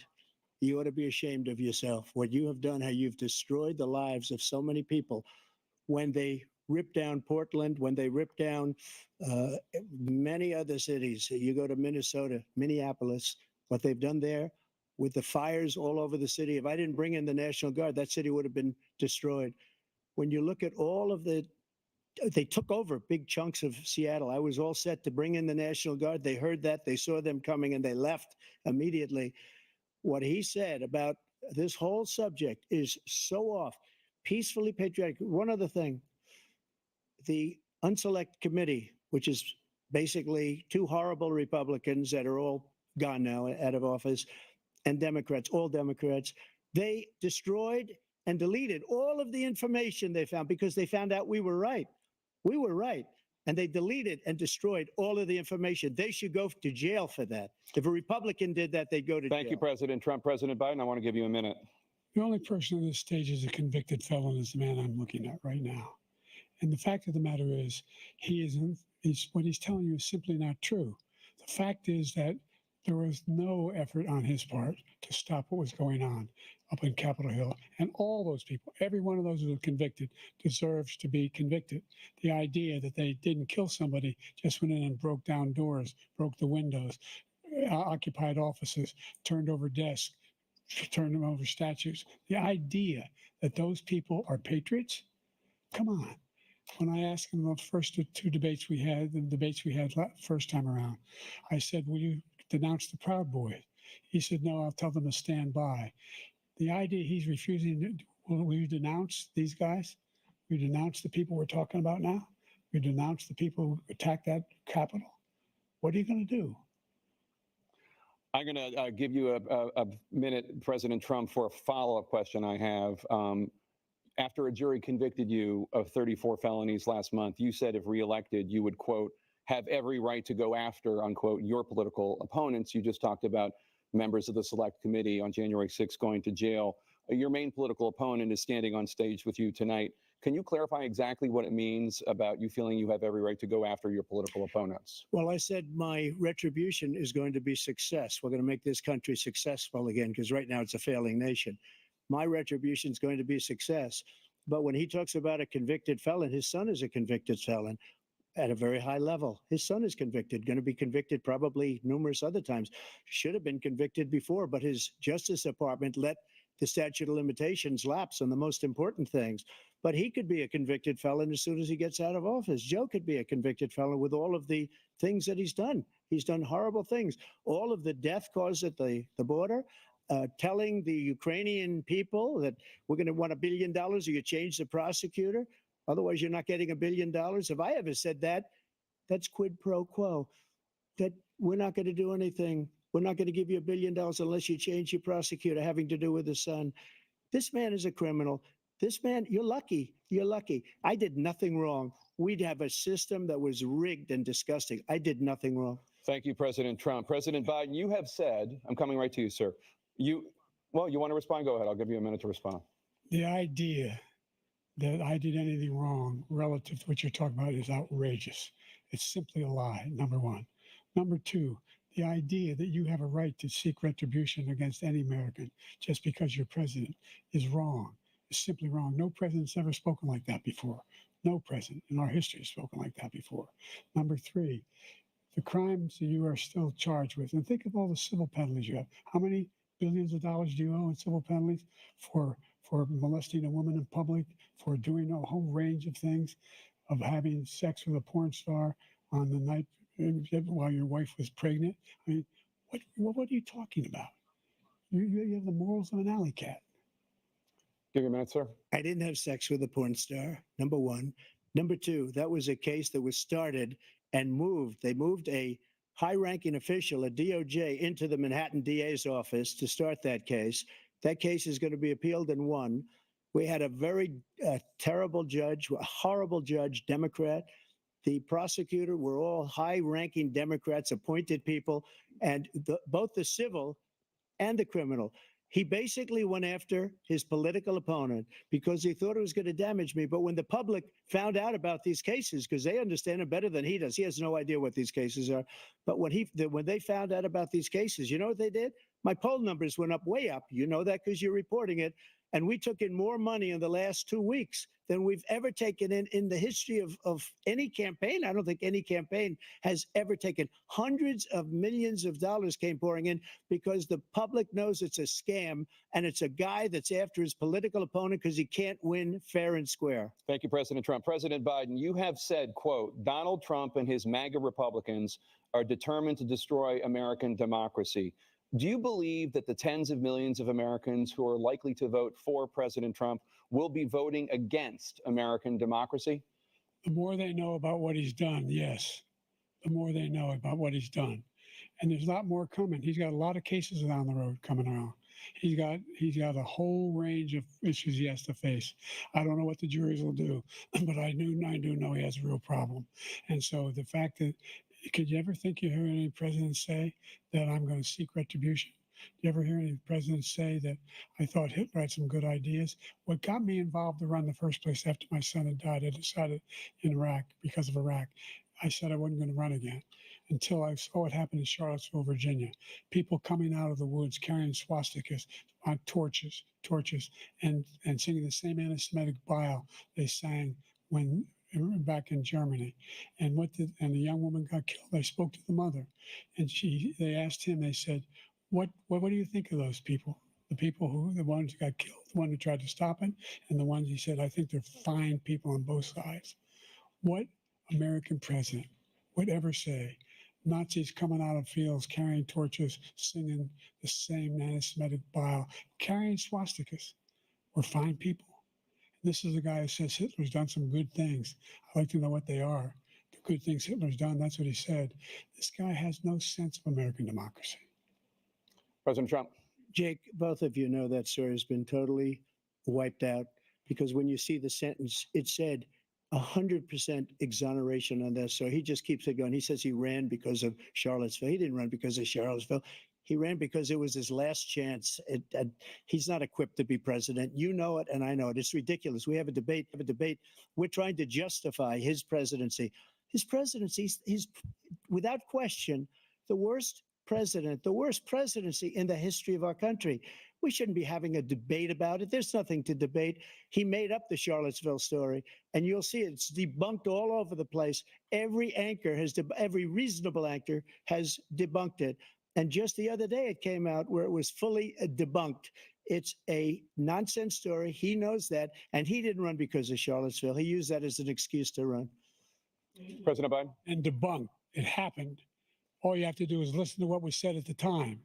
you ought to be ashamed of yourself. What you have done, how you've destroyed the lives of so many people when they ripped down Portland, when they ripped down many other cities. You go to Minnesota, Minneapolis, what they've done there with the fires all over the city. If I didn't bring in the National Guard, that city would have been destroyed. When you look at all of they took over big chunks of Seattle. I was all set to bring in the National Guard. They heard that, they saw them coming, and they left immediately. What he said about this whole subject is so off. Peacefully patriotic. One other thing, the Unselect Committee, which is basically two horrible Republicans that are all gone now out of office, and Democrats, all Democrats, they destroyed and deleted all of the information they found because they found out we were right. We were right. And they deleted and destroyed all of the information. They should go to jail for that. If a Republican did that, they'd go to jail. Thank you, President Trump. President Biden, I want to give you a minute. The only person on this stage is a convicted felon is the man I'm looking at right now. And the fact of the matter is, what he's telling you is simply not true. The fact is that there was no effort on his part to stop what was going on up in Capitol Hill. And all those people, every one of those who were convicted, deserves to be convicted. The idea that they didn't kill somebody, just went in and broke down doors, broke the windows, occupied offices, turned over desks, turned them over statues. The idea that those people are patriots? Come on. When I asked him the first two debates we had, first time around, I said, will you denounce the Proud Boys? He said, no, I'll tell them to stand by. The idea he's refusing, will you denounce these guys? Will you denounce the people we're talking about now? Will you denounce the people who attacked that Capitol? What are you going to do? I'm going to give you a minute, President Trump, for a follow-up question I have. After a jury convicted you of 34 felonies last month, you said if reelected, you would, quote, have every right to go after, unquote, your political opponents. You just talked about members of the Select Committee on January 6th going to jail. Your main political opponent is standing on stage with you tonight. Can you clarify exactly what it means about you feeling you have every right to go after your political opponents? Well, I said my retribution is going to be success. We're going to make this country successful again, because right now it's a failing nation. my retribution is going to be a success. But when he talks about a convicted felon, his son is a convicted felon at a very high level. His son is convicted, going to be convicted probably numerous other times. Should have been convicted before, but his Justice Department let the statute of limitations lapse on the most important things. But he could be a convicted felon as soon as he gets out of office. Joe could be a convicted felon with all of the things that he's done. He's done horrible things. All of the death caused at the border, telling the Ukrainian people that we're going to want $1 billion or you change the prosecutor. Otherwise, you're not getting $1 billion. If I ever said that, that's quid pro quo. That we're not going to do anything. We're not going to give you $1 billion unless you change your prosecutor having to do with the son. This man is a criminal. This man, you're lucky. You're lucky. I did nothing wrong. We'd have a system that was rigged and disgusting. I did nothing wrong. Thank you, President Trump. President Biden, you have said, I'm coming right to you, sir. You want to respond? Go ahead. I'll give you a minute to respond. The idea that I did anything wrong relative to what you're talking about is outrageous. It's simply a lie, number one. Number two, the idea that you have a right to seek retribution against any American just because you're president is wrong. It's simply wrong. No president's ever spoken like that before. No president in our history has spoken like that before. Number three, the crimes that you are still charged with, and think of all the civil penalties you have. How many billions of dollars do you owe in civil penalties for molesting a woman in public, for doing a whole range of things, of having sex with a porn star on the night while your wife was pregnant? I mean, what are you talking about? You have the morals of an alley cat. Give you a minute, sir. I didn't have sex with a porn star, number one. Number two, that was a case that was started and moved. They moved a high-ranking official at DOJ into the Manhattan DA's office to start that case. That case is going to be appealed and won. We had a very terrible judge, a horrible judge, Democrat. The prosecutor were all high-ranking Democrats, appointed people, and both the civil and the criminal. He basically went after his political opponent because he thought it was going to damage me. But when the public found out about these cases, because they understand it better than he does, he has no idea what these cases are. But when they found out about these cases, you know what they did? My poll numbers went up, way up. You know that because you're reporting it. And we took in more money in the last 2 weeks than we've ever taken in the history of any campaign. I don't think any campaign has ever taken. Hundreds of millions of dollars came pouring in because the public knows it's a scam and it's a guy that's after his political opponent because he can't win fair and square. Thank you, President Trump. President Biden, you have said, quote, Donald Trump and his MAGA Republicans are determined to destroy American democracy. Do you believe that the tens of millions of Americans who are likely to vote for President Trump will be voting against American democracy? The more they know about what he's done, yes. The more they know about what he's done. And there's a lot more coming. He's got a lot of cases down the road coming around. He's got a whole range of issues he has to face. I don't know what the juries will do, but I do know he has a real problem. And so the fact that, could you ever think you hear any president say that I'm going to seek retribution? Do you ever hear any president say that I thought Hitler had some good ideas? What got me involved to run in the first place after my son had died, I decided in Iraq, because of Iraq, I said I wasn't going to run again until I saw what happened in Charlottesville, Virginia. People coming out of the woods carrying swastikas on torches, and singing the same anti-Semitic bile they sang when back in Germany. And the young woman got killed. I spoke to the mother, and they asked him, they said, what do you think of those people? The ones who got killed, the one who tried to stop it, and the ones he said, I think they're fine people on both sides. What American president would ever say Nazis coming out of fields carrying torches, singing the same anti-Semitic bile, carrying swastikas were fine people? This is a guy who says Hitler's done some good things. I'd like to know what they are. The good things Hitler's done, that's what he said. This guy has no sense of American democracy. President Trump. Jake, both of you know that story has been totally wiped out because when you see the sentence, it said 100% exoneration on this. So he just keeps it going. He says he ran because of Charlottesville. He didn't run because of Charlottesville. He ran because it was his last chance. He's not equipped to be president. You know it, and I know it. It's ridiculous. We have a debate. We're trying to justify his presidency. His presidency is, without question, the worst presidency in the history of our country. We shouldn't be having a debate about it. There's nothing to debate. He made up the Charlottesville story, and you'll see it's debunked all over the place. Every reasonable anchor has debunked it. And just the other day, it came out where it was fully debunked. It's a nonsense story. He knows that, and he didn't run because of Charlottesville. He used that as an excuse to run. President Biden? And debunked. It happened. All you have to do is listen to what was said at the time.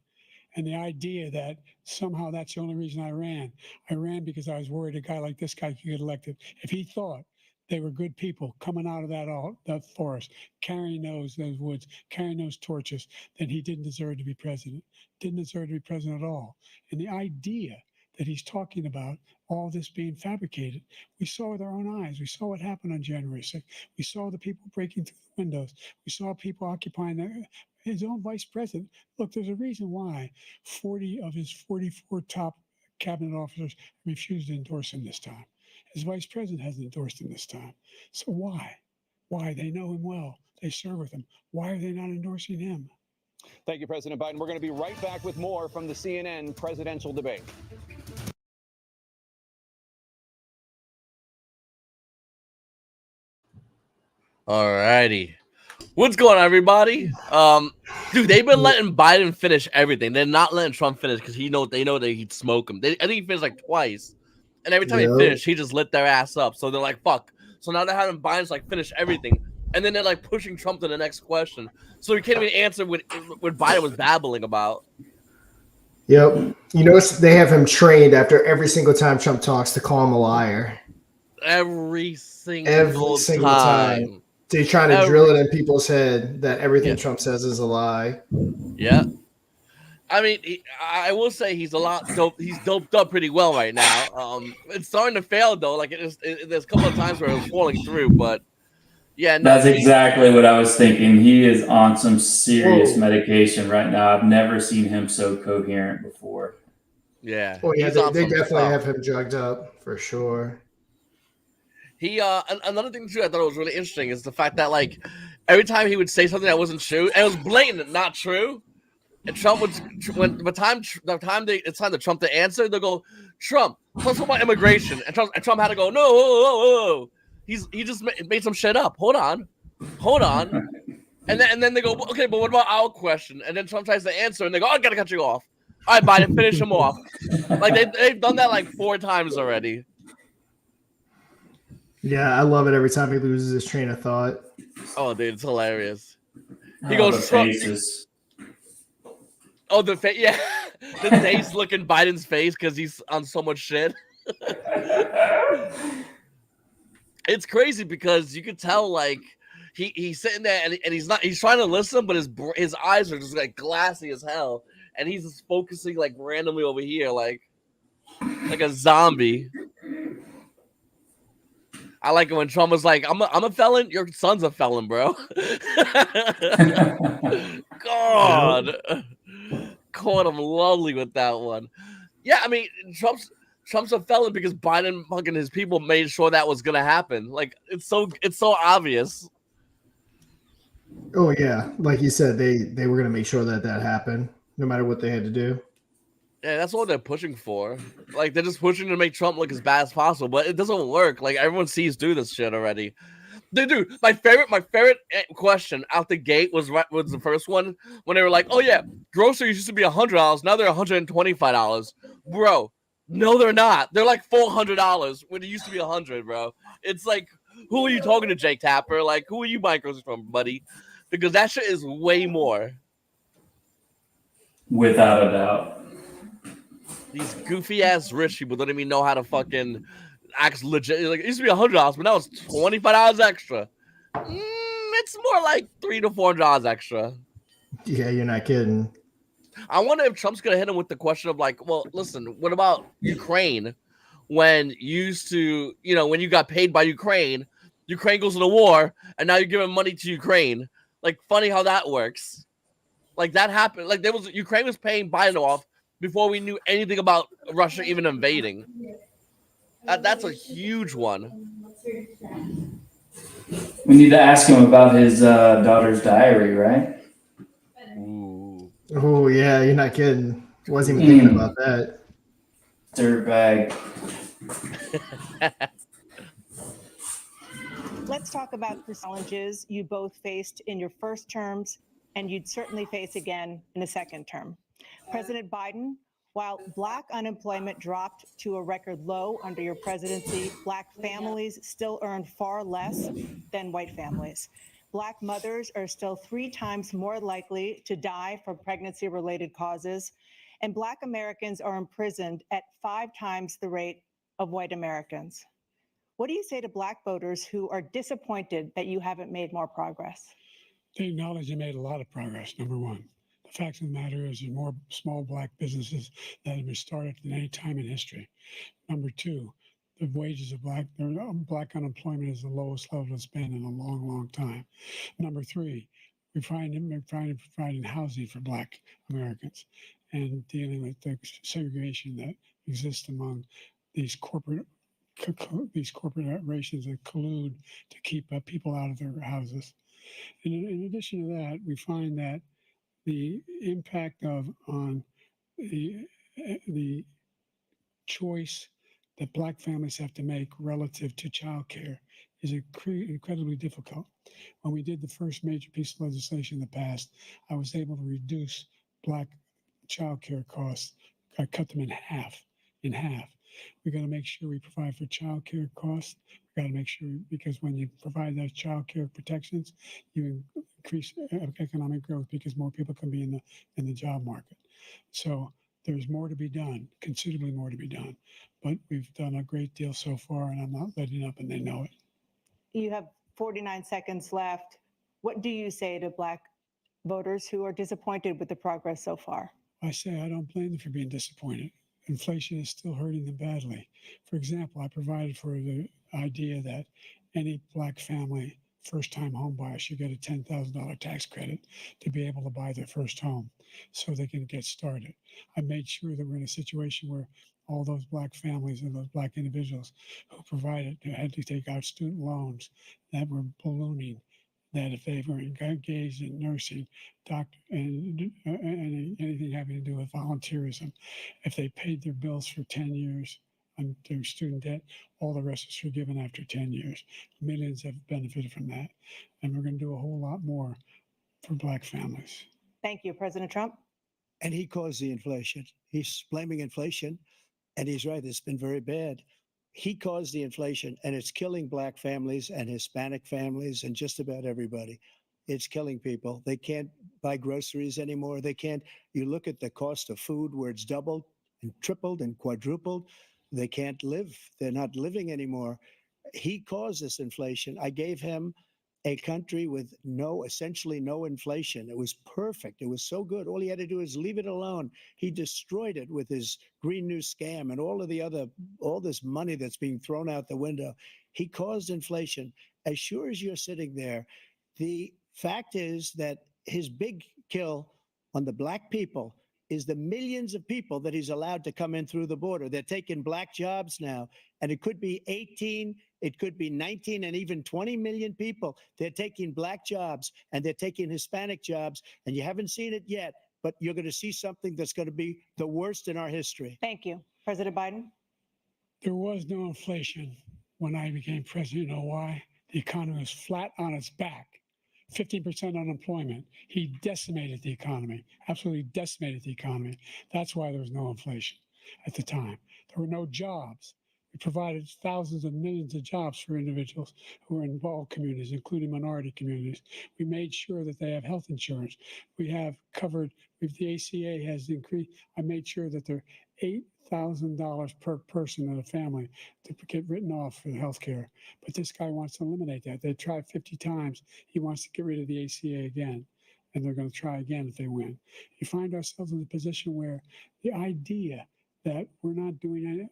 And the idea that somehow that's the only reason I ran because I was worried a guy like this guy could get elected. If he thought they were good people coming out of that forest, carrying those woods, carrying those torches, then he didn't deserve to be president. Didn't deserve to be president at all. And the idea that he's talking about all this being fabricated, we saw with our own eyes. We saw what happened on January 6th. We saw the people breaking through the windows. We saw people occupying his own vice president. Look, there's a reason why 40 of his 44 top cabinet officers refused to endorse him this time. His vice president hasn't endorsed him this time. So why? Why? They know him well. They serve with him. Why are they not endorsing him? Thank you, President Biden. We're going to be right back with more from the CNN presidential debate. All righty. What's going on, everybody? Dude, they've been letting Biden finish everything. They're not letting Trump finish because they know that he'd smoke him. I think he finished like twice, and every time he finished, he just lit their ass up. So they're like, "Fuck." So now they're having Biden's like finish everything, and then they're like pushing Trump to the next question. So he can't even answer what Biden was babbling about. Yep. You notice they have him trained after every single time Trump talks to call him a liar. Every single time. They're trying to drill it in people's head that everything Trump says is a lie. Yeah. I mean, I will say he's he's doped up pretty well right now. It's starting to fail though. Like there's a couple of times where it was falling through, but yeah, no, that's exactly what I was thinking. He is on some serious medication right now. I've never seen him so coherent before. Yeah. Oh yeah, they definitely have him drugged up for sure. He another thing too I thought was really interesting is the fact that like every time he would say something that wasn't true, and it was blatant not true, and Trump would when it's time to Trump to answer, they'll go, Trump, let's talk about immigration, and Trump had to go, no, whoa. He just made some shit up. Hold on, and then they go, okay, but what about our question? And then Trump tries to answer, and they go, I gotta cut you off. All right, Biden, finish him off. Like they've done that like 4 times already. Yeah, I love it every time he loses his train of thought. Oh, dude, it's hilarious. He goes, the faces. Oh, the face, yeah. The face looking Biden's face because he's on so much shit. It's crazy because you could tell, like, he's sitting there and he's trying to listen, but his eyes are just like glassy as hell. And he's just focusing like randomly over here, like a zombie. I like it when Trump was like, I'm a felon. Your son's a felon, bro. God. Caught him lovely with that one. Yeah, I mean, Trump's a felon because Biden fucking his people made sure that was going to happen. Like, it's so obvious. Oh, yeah. Like you said, they were going to make sure that happened, no matter what they had to do. Yeah, that's what they're pushing for. Like, they're just pushing to make Trump look as bad as possible, but it doesn't work. Like, everyone sees through this shit already. Dude, my favorite question out the gate was the first one when they were like, "Oh yeah, groceries used to be $100, now they're $125." Bro, no, they're not. They're like $400 when it used to be $100, bro. It's like, who are you talking to, Jake Tapper? Like, who are you buying groceries from, buddy? Because that shit is way more. Without a doubt. These goofy ass rich people don't even know how to fucking act legit. Like, it used to be $100, but now it's $25 extra. It's more like $300 to $400 extra. Yeah, you're not kidding. I wonder if Trump's gonna hit him with the question of like, well, listen, what about Ukraine? When you used to, when you got paid by Ukraine goes to the war, and now you're giving money to Ukraine. Like, funny how that works. Like, that happened. Like, Ukraine was paying Biden off before we knew anything about Russia even invading. That's a huge one. We need to ask him about his daughter's diary, right? Ooh. Oh, yeah, you're not kidding. Wasn't even thinking about that. Dirtbag. Let's talk about the challenges you both faced in your first terms and you'd certainly face again in a second term. President Biden, while Black unemployment dropped to a record low under your presidency, Black families still earn far less than white families. Black mothers are still 3 times more likely to die from pregnancy-related causes, and Black Americans are imprisoned at 5 times the rate of white Americans. What do you say to Black voters who are disappointed that you haven't made more progress? They acknowledge they made a lot of progress, number one. The fact of the matter is there's more small Black businesses that have been started than any time in history. Number two, the wages of Black unemployment is the lowest level it's been in a long, long time. Number three, we're providing housing for Black Americans and dealing with the segregation that exists among these corporations that collude to keep people out of their houses. And in addition to that, we find that the impact on the choice that Black families have to make relative to childcare is incredibly difficult. When we did the first major piece of legislation in the past, I was able to reduce Black childcare costs. I cut them in half. We got to make sure we provide for childcare costs. We got to make sure, because when you provide those childcare protections, you increase economic growth because more people can be in the job market. So there's more to be done, considerably more to be done. But we've done a great deal so far, and I'm not letting up, and they know it. You have 49 seconds left. What do you say to Black voters who are disappointed with the progress so far? I say I don't blame them for being disappointed. Inflation is still hurting them badly. For example, I provided for the idea that any Black family first-time home buyer should get a $10,000 tax credit to be able to buy their first home so they can get started. I made sure that we're in a situation where all those Black families and those Black individuals who provided had to take out student loans that were ballooning, that if they were engaged in nursing, doctor, and anything having to do with volunteerism, if they paid their bills for 10 years on their student debt, all the rest is forgiven after 10 years. Millions have benefited from that. And we're going to do a whole lot more for Black families. Thank you, President Trump. And he caused the inflation. He's blaming inflation, and he's right. It's been very bad. He caused the inflation, and it's killing Black families and Hispanic families and just about everybody. It's killing people. They can't buy groceries anymore. They can't. You look at the cost of food where it's doubled and tripled and quadrupled. They can't live. They're not living anymore. He caused this inflation. I gave him a country with essentially no inflation. It was perfect. It was so good. All he had to do is leave it alone. He destroyed it with his Green New scam and all this money that's being thrown out the window. He caused inflation. As sure as you're sitting there, the fact is that his big kill on the Black people is the millions of people that he's allowed to come in through the border. They're taking Black jobs now, and it could be 18, it could be 19, and even 20 million people. They're taking Black jobs, and they're taking Hispanic jobs, and you haven't seen it yet, but you're going to see something that's going to be the worst in our history. Thank you. President Biden? There was no inflation when I became president. You know why? The economy was flat on its back. 50% unemployment. He decimated the economy, absolutely decimated the economy. That's why there was no inflation at the time. There were no jobs. We provided thousands of millions of jobs for individuals who are in all communities, including minority communities. We made sure that they have health insurance. We have covered, if the ACA has increased, I made sure that they're $8,000 per person in a family to get written off for the health care. But this guy wants to eliminate that. They tried 50 times. He wants to get rid of the ACA again, and they're going to try again if they win. You find ourselves in a position where the idea that we're not doing anything,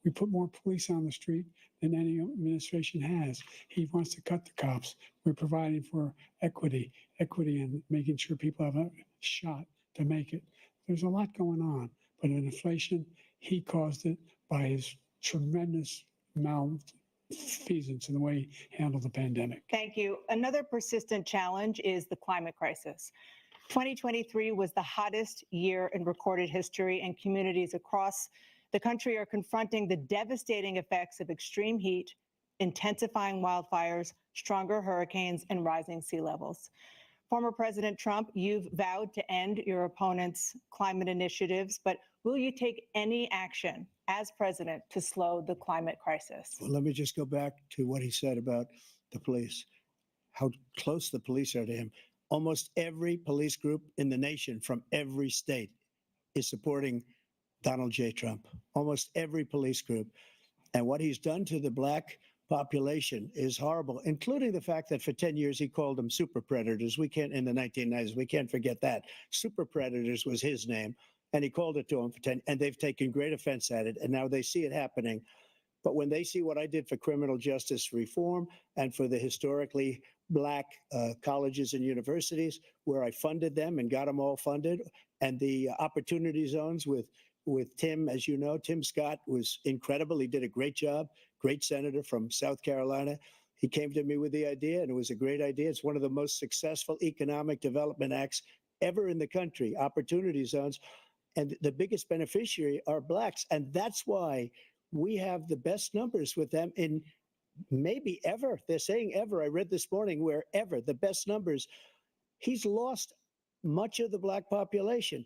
we put more police on the street than any administration has. He wants to cut the cops. We're providing for equity and making sure people have a shot to make it. There's a lot going on, but in inflation, he caused it by his tremendous malfeasance in the way he handled the pandemic. Thank you. Another persistent challenge is the climate crisis. 2023 was the hottest year in recorded history, and communities across the country are confronting the devastating effects of extreme heat, intensifying wildfires, stronger hurricanes, and rising sea levels. Former President Trump, you've vowed to end your opponent's climate initiatives, but will you take any action as president to slow the climate crisis? Well, let me just go back to what he said about the police, how close the police are to him. Almost every police group in the nation from every state is supporting Donald J. Trump, almost every police group. And what he's done to the black population is horrible, including the fact that for 10 years he called them super predators. We can't, in the 1990s, we can't forget that. Super predators was his name, and he called it to them for 10, and they've taken great offense at it, and now they see it happening. But when they see what I did for criminal justice reform and for the historically black colleges and universities, where I funded them and got them all funded, and the opportunity zones with Tim, as you know, Tim Scott was incredible. He did a great job, great senator from South Carolina. He came to me with the idea, and it was a great idea. It's one of the most successful economic development acts ever in the country, opportunity zones. And the biggest beneficiary are blacks. And that's why we have the best numbers with them in maybe ever. They're saying ever. I read this morning where ever, the best numbers. He's lost much of the black population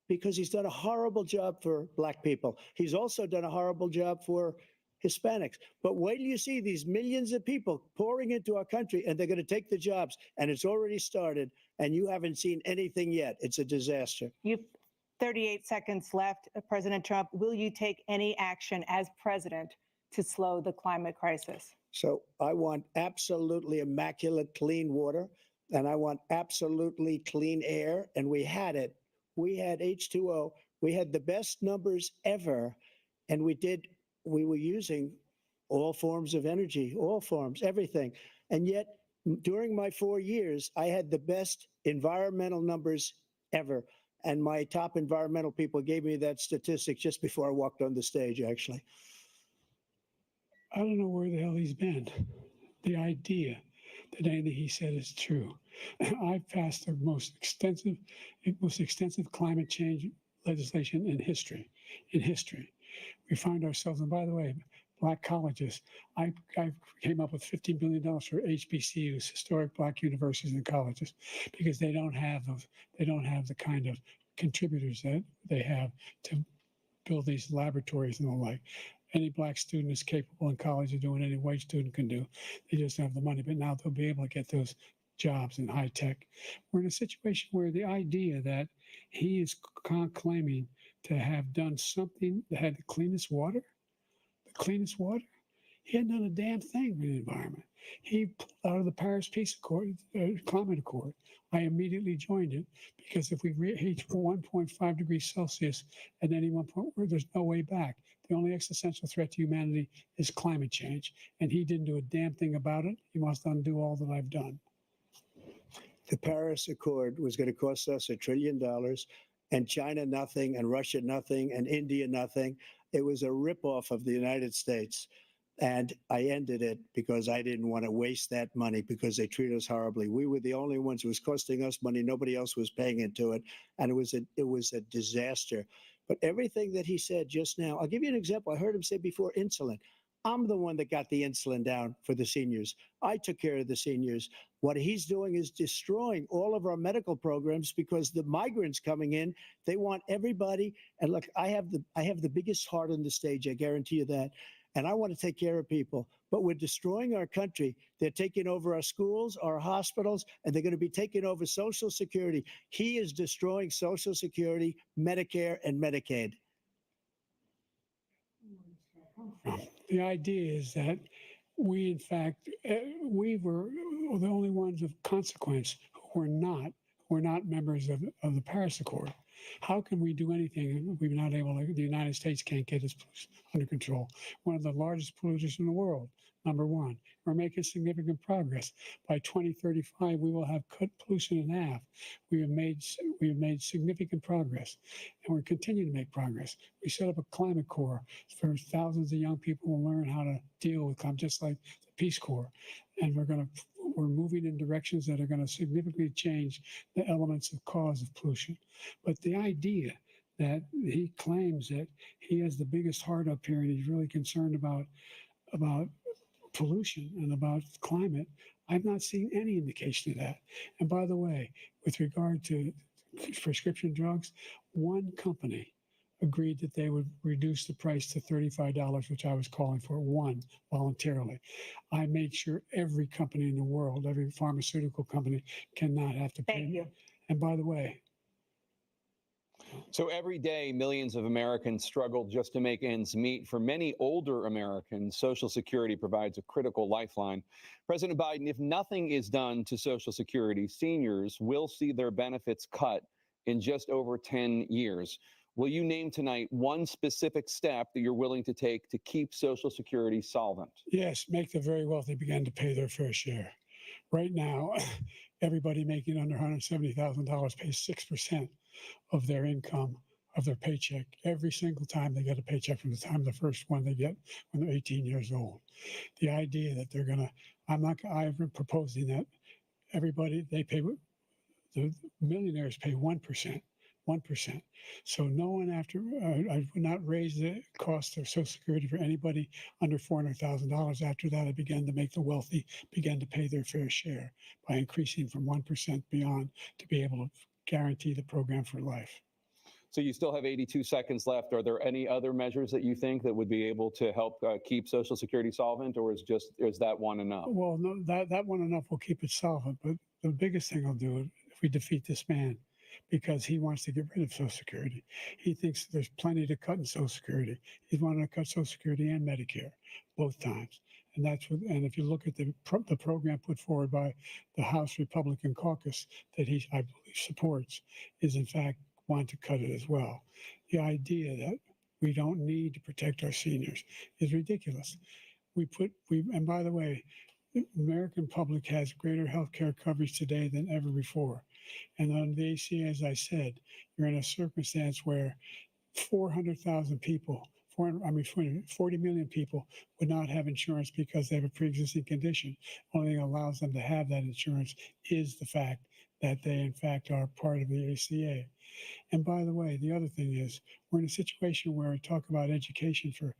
because he's done a horrible job for black people. He's also done a horrible job for Hispanics. But wait till you see these millions of people pouring into our country, and they're going to take the jobs, and it's already started, and you haven't seen anything yet. It's a disaster. You've 38 seconds left. President Trump, will you take any action as president to slow the climate crisis? So I want absolutely immaculate clean water, and I want absolutely clean air, and we had it. We had H2O. We had the best numbers ever, and we were using all forms of energy, all forms, everything. And yet, during my 4 years, I had the best environmental numbers ever. And my top environmental people gave me that statistic just before I walked on the stage, actually. I don't know where the hell he's been. The idea that anything he said is true. I've passed the most extensive climate change legislation in history. We find ourselves, and by the way, black colleges, I came up with $15 billion for HBCUs, historic black universities and colleges, because they don't have the kind of contributors that they have to build these laboratories and the like. Any black student is capable in college of doing any white student can do. They just have the money, but now they'll be able to get those jobs in high tech. We're in a situation where the idea that he is claiming to have done something that had the cleanest water, he hadn't done a damn thing for the environment. He pulled out of the Paris Peace Accord, Climate Accord. I immediately joined it because if we reach 1.5 degrees Celsius at any one point, where there's no way back. The only existential threat to humanity is climate change, and he didn't do a damn thing about it. He wants to undo all that I've done. The Paris Accord was going to cost us $1 trillion, and China nothing, and Russia nothing, and India nothing. It was a ripoff of the United States. And I ended it because I didn't want to waste that money because they treat us horribly. We were the only ones who was costing us money. Nobody else was paying into it. And it was a disaster. But everything that he said just now, I'll give you an example. I heard him say before insulin. I'm the one that got the insulin down for the seniors. I took care of the seniors. What he's doing is destroying all of our medical programs because the migrants coming in, they want everybody. And look, I have the biggest heart on the stage. I guarantee you that. And I want to take care of people, but we're destroying our country. They're taking over our schools, our hospitals, and they're going to be taking over Social Security. He is destroying Social Security, Medicare, and Medicaid. The idea is that we, in fact, we were the only ones of consequence who were not members of the Paris Accord. How can we do anything? We're not able to, the United States can't get its under control. One of the largest polluters in the world, number one. We're making significant progress. By 2035, we will have cut pollution in half. We have made significant progress, and we're continuing to make progress. We set up a climate corps for thousands of young people who learn how to deal with climate, just like the Peace Corps. And we're going to we're moving in directions that are going to significantly change the elements of cause of pollution. But the idea that he claims that he has the biggest heart up here and he's really concerned about pollution and about climate, I've not seen any indication of that. And by the way, with regard to prescription drugs, one company agreed that they would reduce the price to $35, which I was calling for, one voluntarily. I made sure every company in the world, every pharmaceutical company, cannot have to pay. Thank you. And by the way, So every day, millions of Americans struggle just to make ends meet. For many older Americans, Social Security provides a critical lifeline. President Biden, if nothing is done to Social Security, seniors will see their benefits cut in just over 10 years. Will you name tonight one specific step that you're willing to take to keep Social Security solvent? yes, make the very wealthy begin to pay their fair share. Right now, everybody making under $170,000 pays 6% of their income, of their paycheck, every single time they get a paycheck from the time the first one they get when they're 18 years old. The idea that they're going to, I've been proposing that everybody, the millionaires pay 1%. 1%. So no one I would not raise the cost of Social Security for anybody under $400,000. After that, I began to make the wealthy begin to pay their fair share by increasing from 1% beyond to be able to guarantee the program for life. So you still have 82 seconds left. Are there any other measures that you think that would be able to help keep Social Security solvent, or is that one enough? Well, no, that one enough will keep it solvent. But the biggest thing I'll do if we defeat this man, because he wants to get rid of Social Security. He thinks there's plenty to cut in Social Security. He's wanting to cut Social Security and Medicare both times. And and if you look at the program put forward by the House Republican caucus that I believe supports, is in fact want to cut it as well. The idea that we don't need to protect our seniors is ridiculous. And by the way, the American public has greater health care coverage today than ever before. And on the ACA, as I said, you're in a circumstance where 400,000 people, 40 million people would not have insurance because they have a pre-existing condition. Only thing that allows them to have that insurance is the fact that they, in fact, are part of the ACA. And by the way, the other thing is we're in a situation where we talk about education for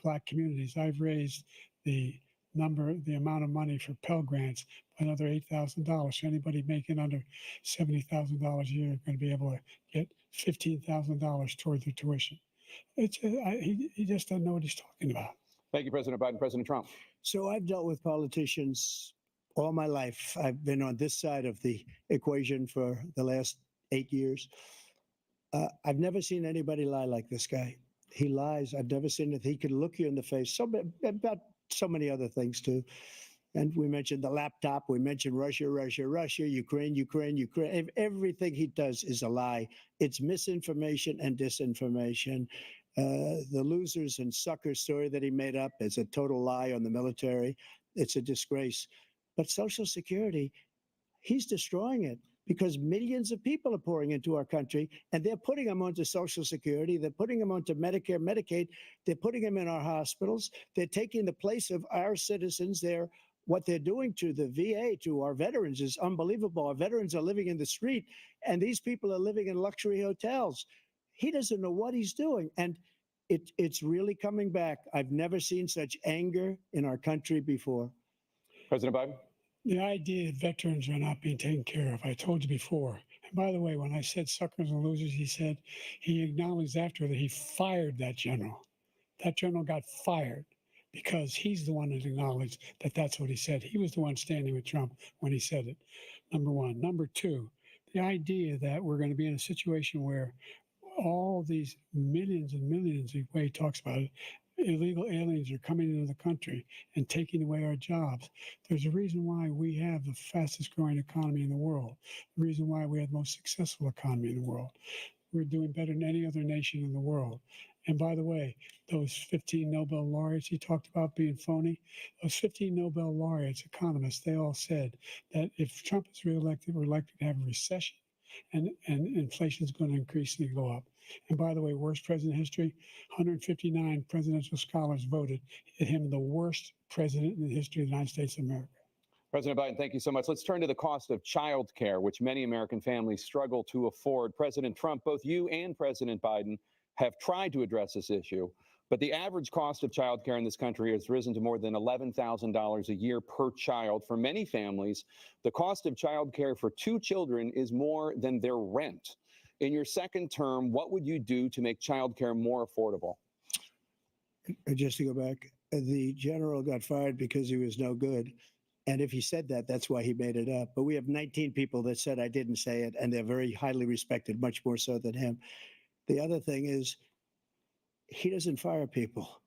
Black communities. I've raised the amount of money for Pell Grants by another $8,000. So anybody making under $70,000 a year is going to be able to get $15,000 toward their tuition. He just doesn't know what he's talking about. Thank you, President Biden. President Trump. So I've dealt with politicians all my life. I've been on this side of the equation for the last 8 years. I've never seen anybody lie like this guy. He lies. I've never seen it. He can look you in the face. About so many other things too. And we mentioned the laptop. We mentioned Russia, Ukraine. Everything he does is a lie. It's misinformation and disinformation. The losers and suckers story that he made up is a total lie on the military. It's a disgrace. But Social Security, he's destroying it because millions of people are pouring into our country and they're putting them onto Social Security. They're putting them onto Medicare, Medicaid. They're putting them in our hospitals. They're taking the place of our citizens. What they're doing to the VA, to our veterans, is unbelievable. Our veterans are living in the street and these people are living in luxury hotels. He doesn't know what he's doing. And it's really coming back. I've never seen such anger in our country before. President Biden. The idea that veterans are not being taken care of, I told you before. And by the way, when I said suckers and losers, he acknowledged after that he fired that general. That general got fired because he's the one that acknowledged that that's what he said. He was the one standing with Trump when he said it, number one. Number two, the idea that we're going to be in a situation where all these millions and millions, the way he talks about it, illegal aliens are coming into the country and taking away our jobs. There's a reason why we have the fastest growing economy in the world, the reason why we have the most successful economy in the world. We're doing better than any other nation in the world. And by the way, those 15 Nobel laureates he talked about being phony, those 15 Nobel laureates, economists, they all said that if Trump is reelected, we're likely to have a recession and inflation is going to increasingly go up. And by the way, worst president in history, 159 presidential scholars voted him the worst president in the history of the United States of America. President Biden, thank you so much. Let's turn to the cost of child care, which many American families struggle to afford. President Trump, both you and President Biden have tried to address this issue, but the average cost of child care in this country has risen to more than $11,000 a year per child. For many families, the cost of child care for 2 children is more than their rent. In your second term, what would you do to make child care more affordable? Just to go back, the general got fired because he was no good. And if he said that, that's why he made it up. But we have 19 people that said I didn't say it, and they're very highly respected, much more so than him. The other thing is, he doesn't fire people.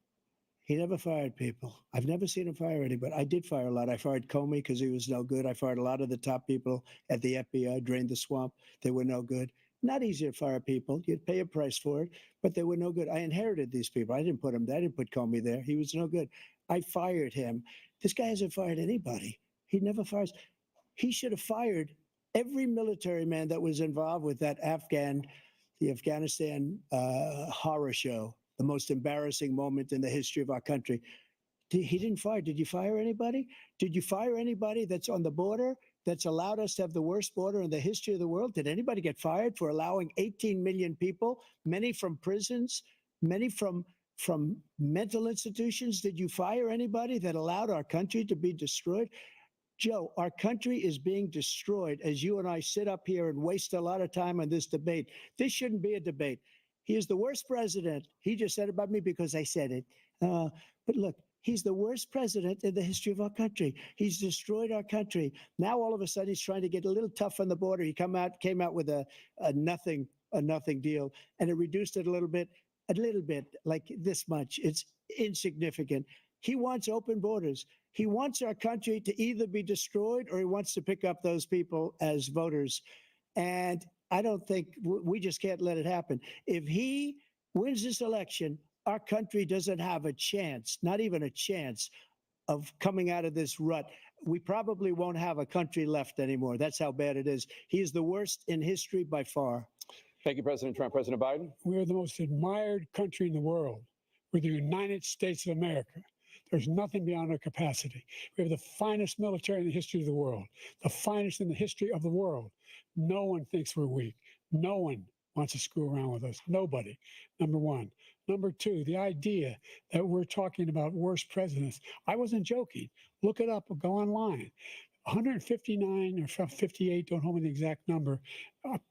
He never fired people. I've never seen him fire anybody. I did fire a lot. I fired Comey because he was no good. I fired a lot of the top people at the FBI, drained the swamp. They were no good. Not easy to fire people. You'd pay a price for it, but they were no good. I inherited these people. I didn't put him there. I didn't put Comey there. He was no good. I fired him. This guy hasn't fired anybody. He never fires. He should have fired every military man that was involved with that the Afghanistan horror show, the most embarrassing moment in the history of our country. He didn't fire. Did you fire anybody? Did you fire anybody that's on the border that's allowed us to have the worst border in the history of the world? Did anybody get fired for allowing 18 million people, many from prisons, many from mental institutions? Did you fire anybody that allowed our country to be destroyed? Joe, our country is being destroyed as you and I sit up here and waste a lot of time on this debate. This shouldn't be a debate. He is the worst president. He just said about me because I said it. But look, he's the worst president in the history of our country. He's destroyed our country. Now, all of a sudden, he's trying to get a little tough on the border. He came out with a nothing deal, and it reduced it a little bit, like this much. It's insignificant. He wants open borders. He wants our country to either be destroyed or he wants to pick up those people as voters. And I don't think we just can't let it happen. If he wins this election, our country doesn't have a chance, not even a chance, of coming out of this rut. We probably won't have a country left anymore. That's how bad it is. He is the worst in history by far. Thank you, President Trump. President Biden? We're the most admired country in the world. We're the United States of America. There's nothing beyond our capacity. We have the finest military in the history of the world, the finest in the history of the world. No one thinks we're weak. No one wants to screw around with us. Nobody, number one. Number two, the idea that we're talking about worst presidents. I wasn't joking. Look it up or go online. 159 or 58, don't hold me the exact number,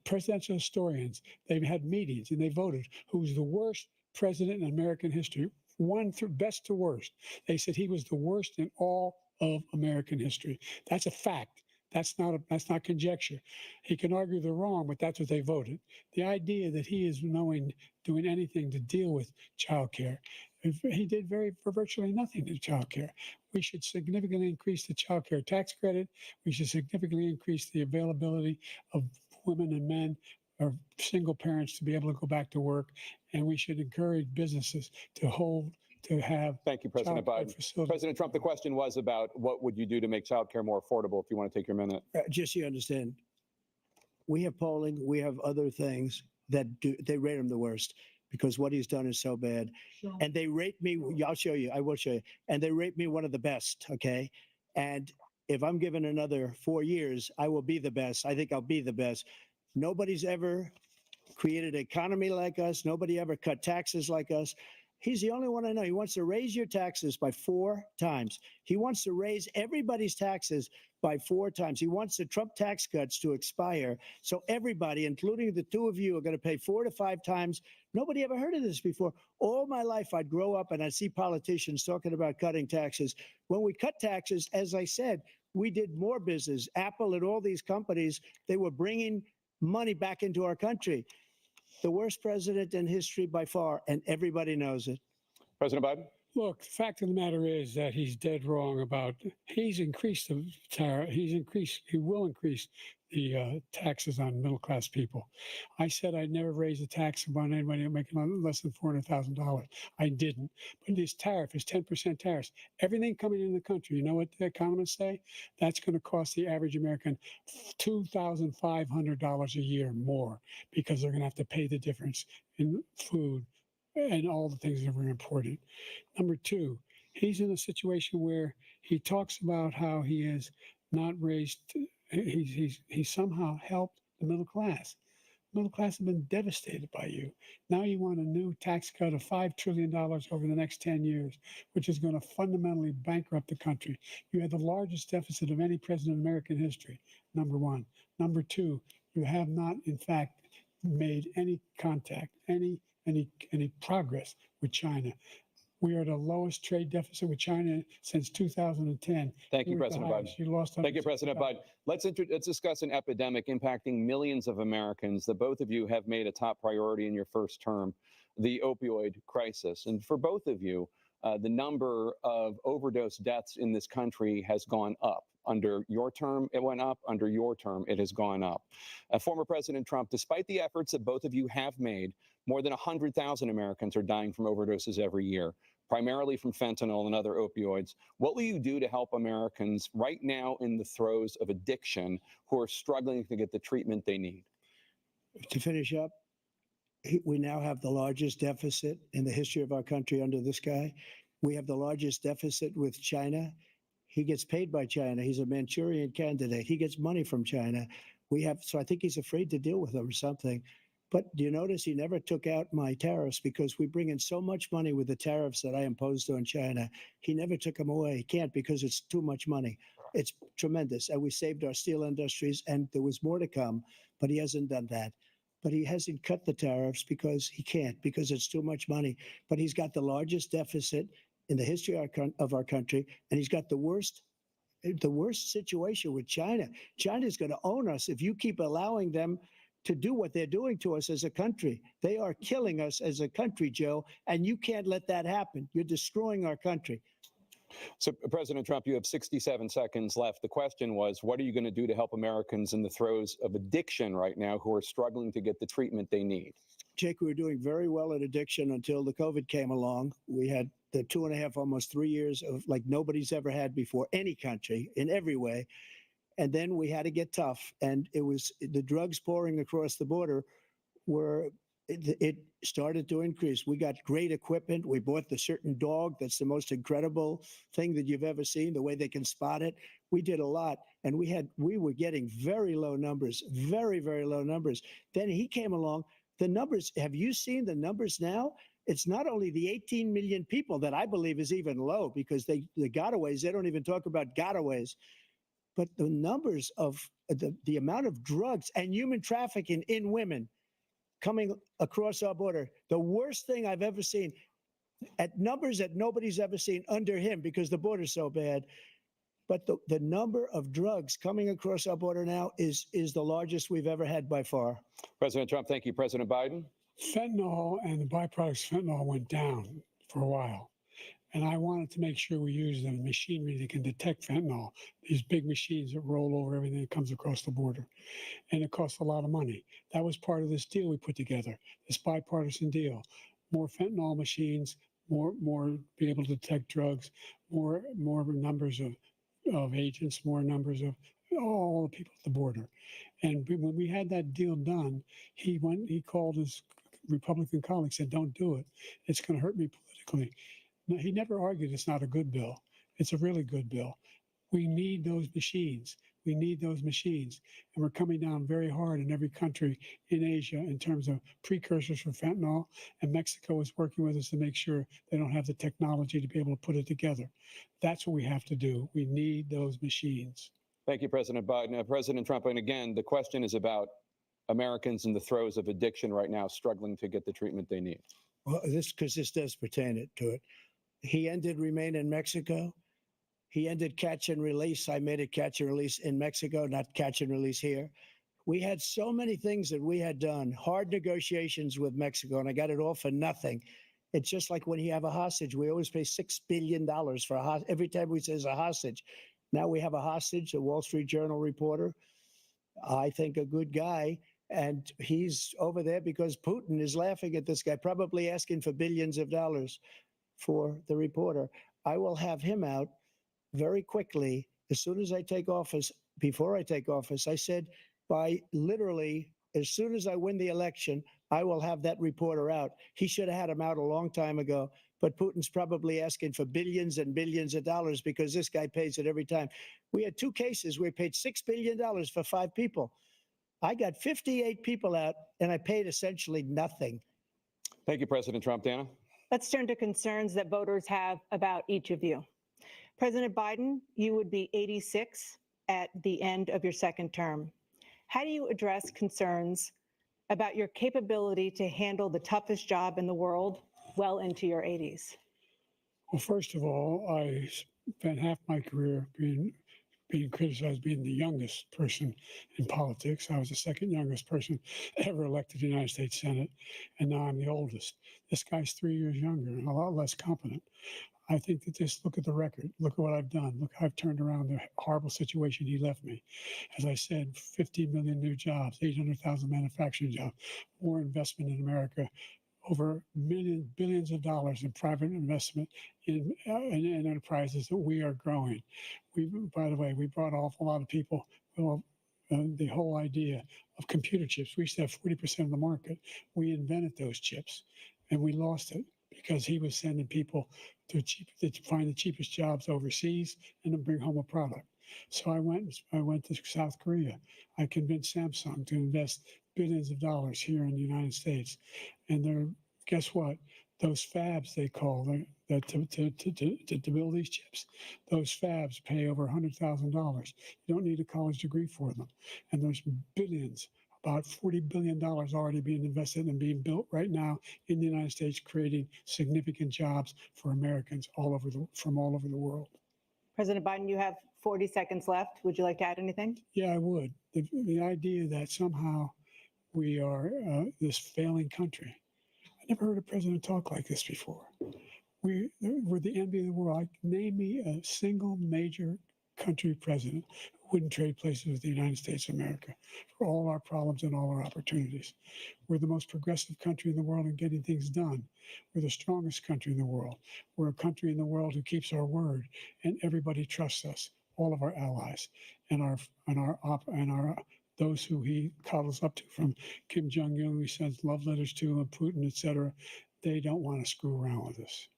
presidential historians, they've had meetings and they voted who's the worst president in American history. One through best to worst. They said he was the worst in all of American history. That's a fact. That's not conjecture. He can argue they're wrong, but that's what they voted. The idea that he is doing anything to deal with child care, he did virtually nothing to child care. We should significantly increase the child care tax credit. We should significantly increase the availability of women and men or single parents to be able to go back to work, and we should encourage businesses to have. Thank you, President Biden. President Trump, the question was about what would you do to make child care more affordable, if you want to take your minute. Just so you understand, we have polling, we have other things that they rate him the worst because what he's done is so bad. And they rate me, I'll show you, I will show you, and they rate me one of the best, okay? And if I'm given another 4 years, I will be the best. I think I'll be the best. Nobody's ever created an economy like us. Nobody ever cut taxes like us. He's the only one I know. He wants to raise your taxes by 4 times. He wants to raise everybody's taxes by 4 times. He wants the Trump tax cuts to expire. So everybody, including the two of you, are going to pay 4 to 5 times. Nobody ever heard of this before. All my life, I'd grow up and I'd see politicians talking about cutting taxes. When we cut taxes, as I said, we did more business. Apple and all these companies, they were bringing money back into our country. The worst president in history by far, and everybody knows it. President Biden? Look, the fact of the matter is that he's dead wrong about, he's increased the tariff, he will increase the taxes on middle-class people. I said I'd never raise a tax on anybody making less than $400,000. I didn't. But this tariff is 10% tariffs. Everything coming in the country, you know what the economists say? That's going to cost the average American $2,500 a year more because they're going to have to pay the difference in food and all the things that are important. Number two, he's in a situation where he talks about how he has not raised. He somehow helped the middle class. Middle class have been devastated by you. Now you want a new tax cut of $5 trillion over the next 10 years, which is going to fundamentally bankrupt the country. You had the largest deficit of any president in American history, number one. Number two, you have not, in fact, made any contact, any progress with China. We are at the lowest trade deficit with China since 2010. Thank you, We're at the President highest. Biden. You lost. Thank you, President Biden. Let's discuss an epidemic impacting millions of Americans that both of you have made a top priority in your first term, the opioid crisis. And for both of you, the number of overdose deaths in this country has gone up. Under your term, it went up. Under your term, it has gone up. Former President Trump, despite the efforts that both of you have made, more than 100,000 Americans are dying from overdoses every year, primarily from fentanyl and other opioids. What will you do to help Americans right now in the throes of addiction who are struggling to get the treatment they need? To finish up, we now have the largest deficit in the history of our country under this guy. We have the largest deficit with China. He gets paid by China. He's a Manchurian candidate. He gets money from China. So I think he's afraid to deal with them or something. But do you notice he never took out my tariffs because we bring in so much money with the tariffs that I imposed on China. He never took them away. He can't because it's too much money. It's tremendous. And we saved our steel industries and there was more to come, but he hasn't done that. But he hasn't cut the tariffs because he can't, because it's too much money. But he's got the largest deficit in the history of our country, and he's got the worst situation with China. China's going to own us if you keep allowing them to do what they're doing to us as a country. They are killing us as a country, Joe, and you can't let that happen. You're destroying our country. So, President Trump, you have 67 seconds left. The question was, what are you going to do to help Americans in the throes of addiction right now who are struggling to get the treatment they need? Jake, we were doing very well at addiction until the COVID came along. We had the 2.5, almost 3 years of like nobody's ever had before, any country, in every way. And then we had to get tough. And it was the drugs pouring across the border it started to increase. We got great equipment. We bought the certain dog that's the most incredible thing that you've ever seen, the way they can spot it. We did a lot. And we were getting very low numbers, very, very low numbers. Then he came along. The numbers, have you seen the numbers now? It's not only the 18 million people that I believe is even low because the gotaways, they don't even talk about gotaways, but the numbers of the amount of drugs and human trafficking in women coming across our border, the worst thing I've ever seen at numbers that nobody's ever seen under him because the border's so bad. But the number of drugs coming across our border now is the largest we've ever had by far. President Trump, thank you. President Biden? Fentanyl and the byproducts of fentanyl went down for a while. And I wanted to make sure we use the machinery that can detect fentanyl, these big machines that roll over everything that comes across the border. And it costs a lot of money. That was part of this deal we put together, this bipartisan deal. More fentanyl machines, more be able to detect drugs, more numbers of agents, more numbers of all the people at the border. And when we had that deal done, he called his Republican colleagues, said, don't do it. It's going to hurt me politically. No, he never argued it's not a good bill. It's a really good bill. We need those machines. We need those machines. And we're coming down very hard in every country in Asia in terms of precursors for fentanyl. And Mexico is working with us to make sure they don't have the technology to be able to put it together. That's what we have to do. We need those machines. Thank you, President Biden. President Trump, and again, the question is about Americans in the throes of addiction right now struggling to get the treatment they need. Well, this does pertain to it. He ended Remain in Mexico. He ended catch and release. I made it catch and release in Mexico, not catch and release here. We had so many things that we had done, hard negotiations with Mexico, and I got it all for nothing. It's just like when you have a hostage. We always pay $6 billion for a hostage. Every time we say a hostage. Now we have a hostage, a Wall Street Journal reporter. I think a good guy. And he's over there because Putin is laughing at this guy, probably asking for billions of dollars for the reporter. I will have him out very quickly as soon as I take office. Before I take office, I said by literally as soon as I win the election, I will have that reporter out. He should have had him out a long time ago, but Putin's probably asking for billions and billions of dollars because this guy pays it every time. We had 2 cases where he paid $6 billion for 5 people. I got 58 people out, and I paid essentially nothing. Thank you, President Trump. Dana? Let's turn to concerns that voters have about each of you. President Biden, you would be 86 at the end of your second term. How do you address concerns about your capability to handle the toughest job in the world well into your 80s? Well, first of all, I spent half my career being criticized being the youngest person in politics. I was the second youngest person ever elected to the United States Senate, and now I'm the oldest. This guy's 3 years younger and a lot less competent. I think that just look at the record. Look at what I've done. Look how I've turned around the horrible situation he left me. As I said, 50 million new jobs, 800,000 manufacturing jobs, more investment in America, over billions of dollars in private investment in enterprises that we are growing. By the way, we brought an awful lot of people. Well, the whole idea of computer chips. We used to have 40% of the market. We invented those chips, and we lost it because he was sending people to find the cheapest jobs overseas and then bring home a product. So I went to South Korea. I convinced Samsung to invest billions of dollars here in the United States. And guess what? Those fabs, they call that to build these chips, those fabs pay over $100,000. You don't need a college degree for them. And there's billions, about $40 billion already being invested and being built right now in the United States, creating significant jobs for Americans from all over the world. President Biden, you have 40 seconds left. Would you like to add anything? Yeah, I would. The idea that somehow we are this failing country. I never heard a president talk like this before. We're the envy of the world. Name me a single major country president who wouldn't trade places with the United States of America for all our problems and all our opportunities. We're the most progressive country in the world in getting things done. We're the strongest country in the world. We're a country in the world who keeps our word, and everybody trusts us. All of our allies and those who he coddles up to, from Kim Jong-un, he sends love letters to, and Putin, etc. They don't want to screw around with us.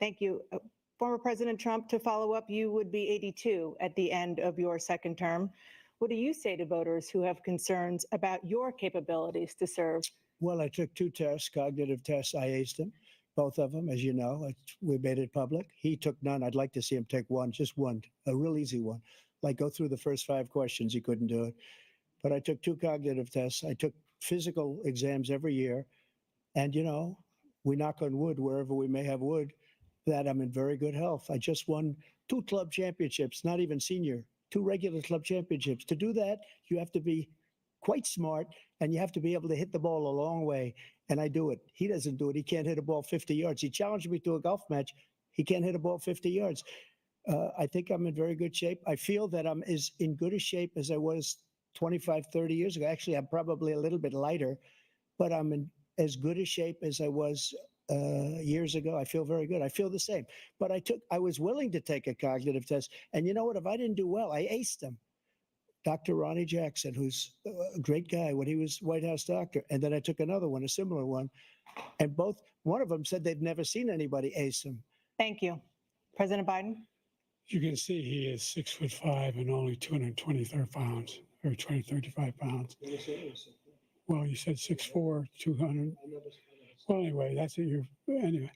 Thank you. Former President Trump, to follow up, you would be 82 at the end of your second term. What do you say to voters who have concerns about your capabilities to serve? Well, I took 2 tests, cognitive tests. I aced them, both of them, as you know. We made it public. He took none. I'd like to see him take one, just one, a real easy one. Like go through the first 5 questions. He couldn't do it. But I took 2 cognitive tests. I took physical exams every year. And, we knock on wood wherever we may have wood, that I'm in very good health. I just won 2 club championships, not even senior, 2 regular club championships. To do that, you have to be quite smart, and you have to be able to hit the ball a long way. And I do it. He doesn't do it. He can't hit a ball 50 yards. He challenged me to a golf match. He can't hit a ball 50 yards. I think I'm in very good shape. I feel that I'm as in good a shape as I was 25, 30 years ago. Actually, I'm probably a little bit lighter, but I'm in as good a shape as I was years ago. I feel very good. I feel the same. But I was willing to take a cognitive test. And you know what? If I didn't do well, I aced them. Dr. Ronnie Jackson, who's a great guy when he was White House doctor. And then I took another one, a similar one. And one of them said they'd never seen anybody ace him. Thank you. President Biden? You can see he is 6'5" and only 223 pounds, or 235 pounds. Well, you said 6'4", 200. Well, anyway, that's it. Anyway,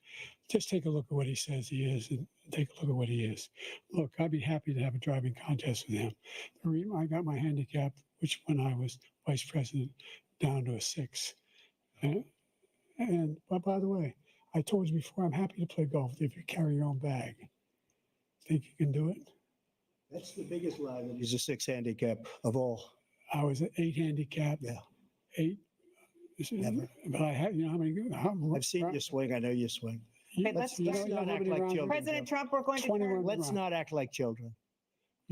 just take a look at what he says he is, and take a look at what he is. Look, I'd be happy to have a driving contest with him. I got my handicap, which when I was vice president, down to a 6. But by the way, I told you before, I'm happy to play golf if you carry your own bag. Think you can do it? That's the biggest lie, that he's a 6 handicap of all. I was an 8 handicap. Yeah. 8. Never. But I had, I've seen you swing. I know you swing. Okay, let's not act like children. President Trump, we're going to turn Let's not act like children.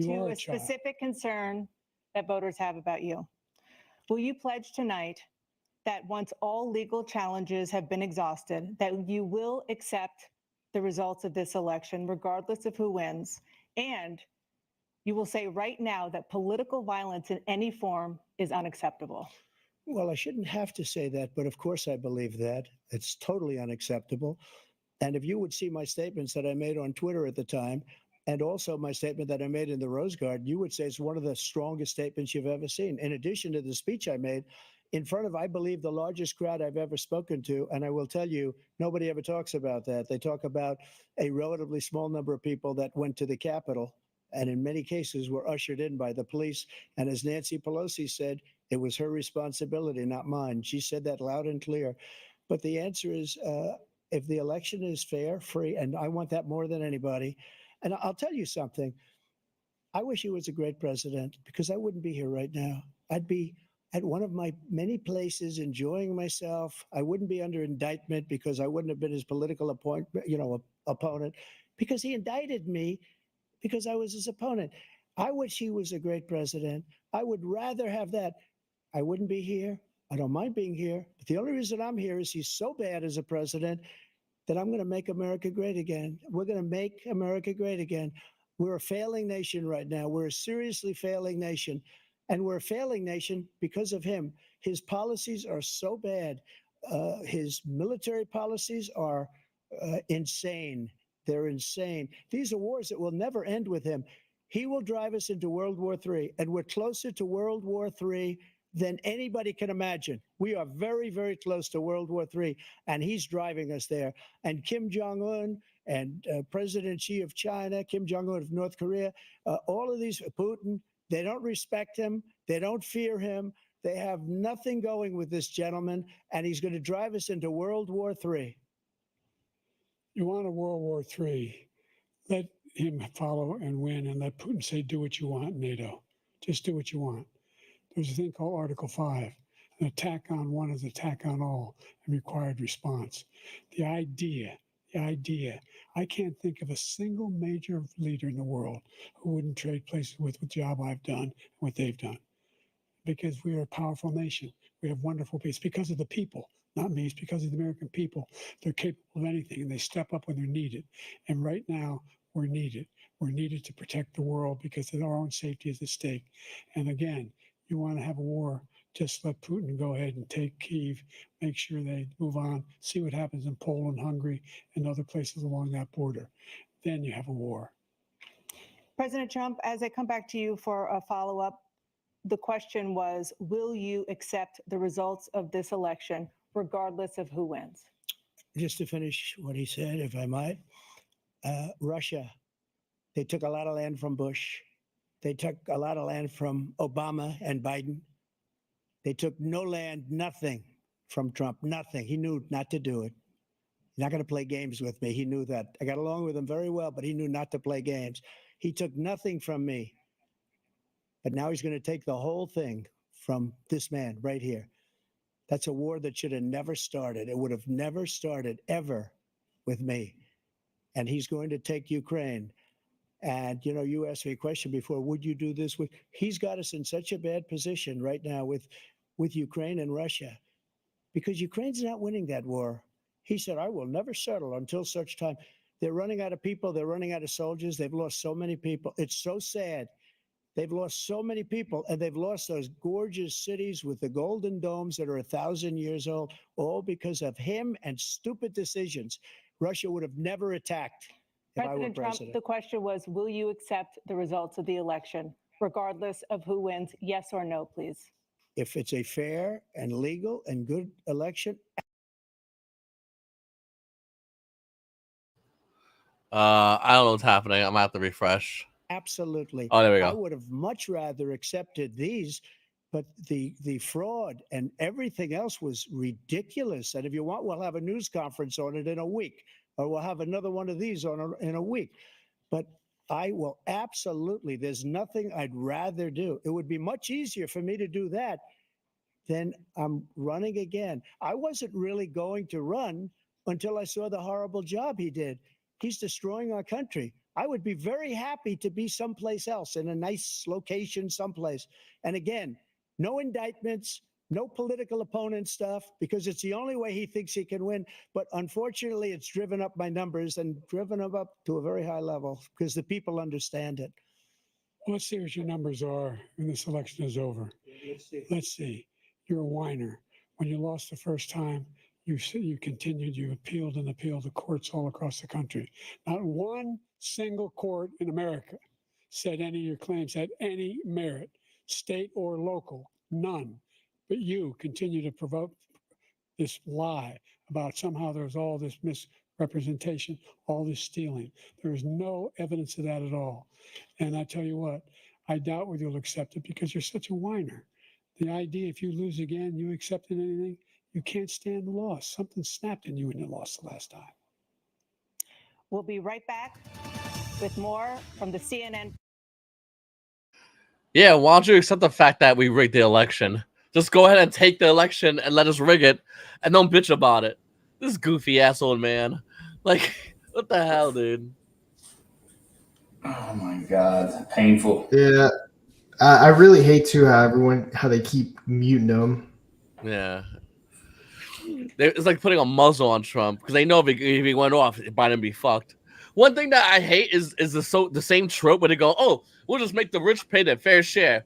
to a specific concern that voters have about you. Will you pledge tonight that once all legal challenges have been exhausted, that you will accept the results of this election, regardless of who wins, and you will say right now that political violence in any form is unacceptable? Well, I shouldn't have to say that, but of course I believe that. It's totally unacceptable. And if you would see my statements that I made on Twitter at the time, and also my statement that I made in the Rose Garden, you would say it's one of the strongest statements you've ever seen. In addition to the speech I made in front of, I believe, the largest crowd I've ever spoken to. And I will tell you, nobody ever talks about that. They talk about a relatively small number of people that went to the Capitol and in many cases were ushered in by the police. And as Nancy Pelosi said, it was her responsibility, not mine. She said that loud and clear. But the answer is, if the election is fair, free, and I want that more than anybody. And I'll tell you something. I wish he was a great president because I wouldn't be here right now. I'd be at one of my many places enjoying myself. I wouldn't be under indictment because I wouldn't have been his political opponent because he indicted me because I was his opponent. I wish he was a great president. I would rather have that. I wouldn't be here. I don't mind being here. But the only reason I'm here is he's so bad as a president that I'm going to make America great again. We're going to make America great again. We're a failing nation right now. We're a seriously failing nation. And we're a failing nation because of him. His policies are so bad. His military policies are insane. They're insane. These are wars that will never end with him. He will drive us into World War III, and we're closer to World War III than anybody can imagine. We are very, very close to World War III, and he's driving us there. And Kim Jong-un and President Xi of China, Kim Jong-un of North Korea, all of these, Putin, they don't respect him. They don't fear him. They have nothing going with this gentleman, and he's going to drive us into World War III. You want a World War III, let him follow and win, and let Putin say, do what you want, NATO. Just do what you want. There's a thing called Article 5. An attack on one is an attack on all and required response. The idea, I can't think of a single major leader in the world who wouldn't trade places with the job I've done and what they've done. Because we are a powerful nation. We have wonderful people. It's because of the people, not me. It's because of the American people. They're capable of anything, and they step up when they're needed. And right now, we're needed. We're needed to protect the world because our own safety is at stake. And again, you want to have a war, just let Putin go ahead and take Kyiv, make sure they move on, see what happens in Poland, Hungary, and other places along that border. Then you have a war. President Trump, as I come back to you for a follow-up, the question was, will you accept the results of this election, regardless of who wins? Just to finish what he said, if I might, Russia, they took a lot of land from Bush. They took a lot of land from Obama and Biden. They took no land, nothing from Trump, nothing. He knew not to do it. He's not going to play games with me. He knew that. I got along with him very well, but he knew not to play games. He took nothing from me. But now he's going to take the whole thing from this man right here. That's a war that should have never started. It would have never started ever with me. And he's going to take Ukraine. And, you know, you asked me a question before, would you do this? He's got us in such a bad position right now with Ukraine and Russia because Ukraine's not winning that war. He said, I will never settle until such time. They're running out of people. They're running out of soldiers. They've lost so many people. It's so sad. They've lost so many people, and they've lost those gorgeous cities with the golden domes that are 1,000 years old, all because of him and stupid decisions. Russia would have never attacked if I were President Trump, president. the question was, will you accept the results of the election, regardless of who wins? Yes or no, please. If it's a fair and legal and good election. I don't know what's happening. I'm gonna have to refresh. Absolutely. Oh, there we go. I would have much rather accepted these, but the fraud and everything else was ridiculous. And if you want, we'll have a news conference on it in a week, or we'll have another one of these in a week. But I will absolutely, there's nothing I'd rather do. It would be much easier for me to do that than I'm running again. I wasn't really going to run until I saw the horrible job he did. He's destroying our country. I would be very happy to be someplace else in a nice location someplace. And again, no indictments, no political opponent stuff, because it's the only way he thinks he can win. But unfortunately, it's driven up my numbers and driven them up to a very high level because the people understand it. Well, let's see what your numbers are when this election is over. Let's see. You're a whiner. When you lost the first time, You continued, you appealed and appealed to courts all across the country. Not one single court in America said any of your claims had any merit, state or local, none. But you continue to provoke this lie about somehow there's all this misrepresentation, all this stealing. There is no evidence of that at all. And I tell you what, I doubt whether you'll accept it because you're such a whiner. The idea, if you lose again, you accepting anything, you can't stand the loss. Something snapped in you when you lost the last time. We'll be right back with more from the CNN. Yeah, why don't you accept the fact that we rigged the election? Just go ahead and take the election and let us rig it, and don't bitch about it. This goofy asshole man, like, what the hell, dude? Oh my god, painful. Yeah, I really hate too how they keep muting them. Yeah, it's like putting a muzzle on Trump because they know if he went off, Biden be fucked. One thing that I hate is the same trope where they go, "Oh, we'll just make the rich pay their fair share."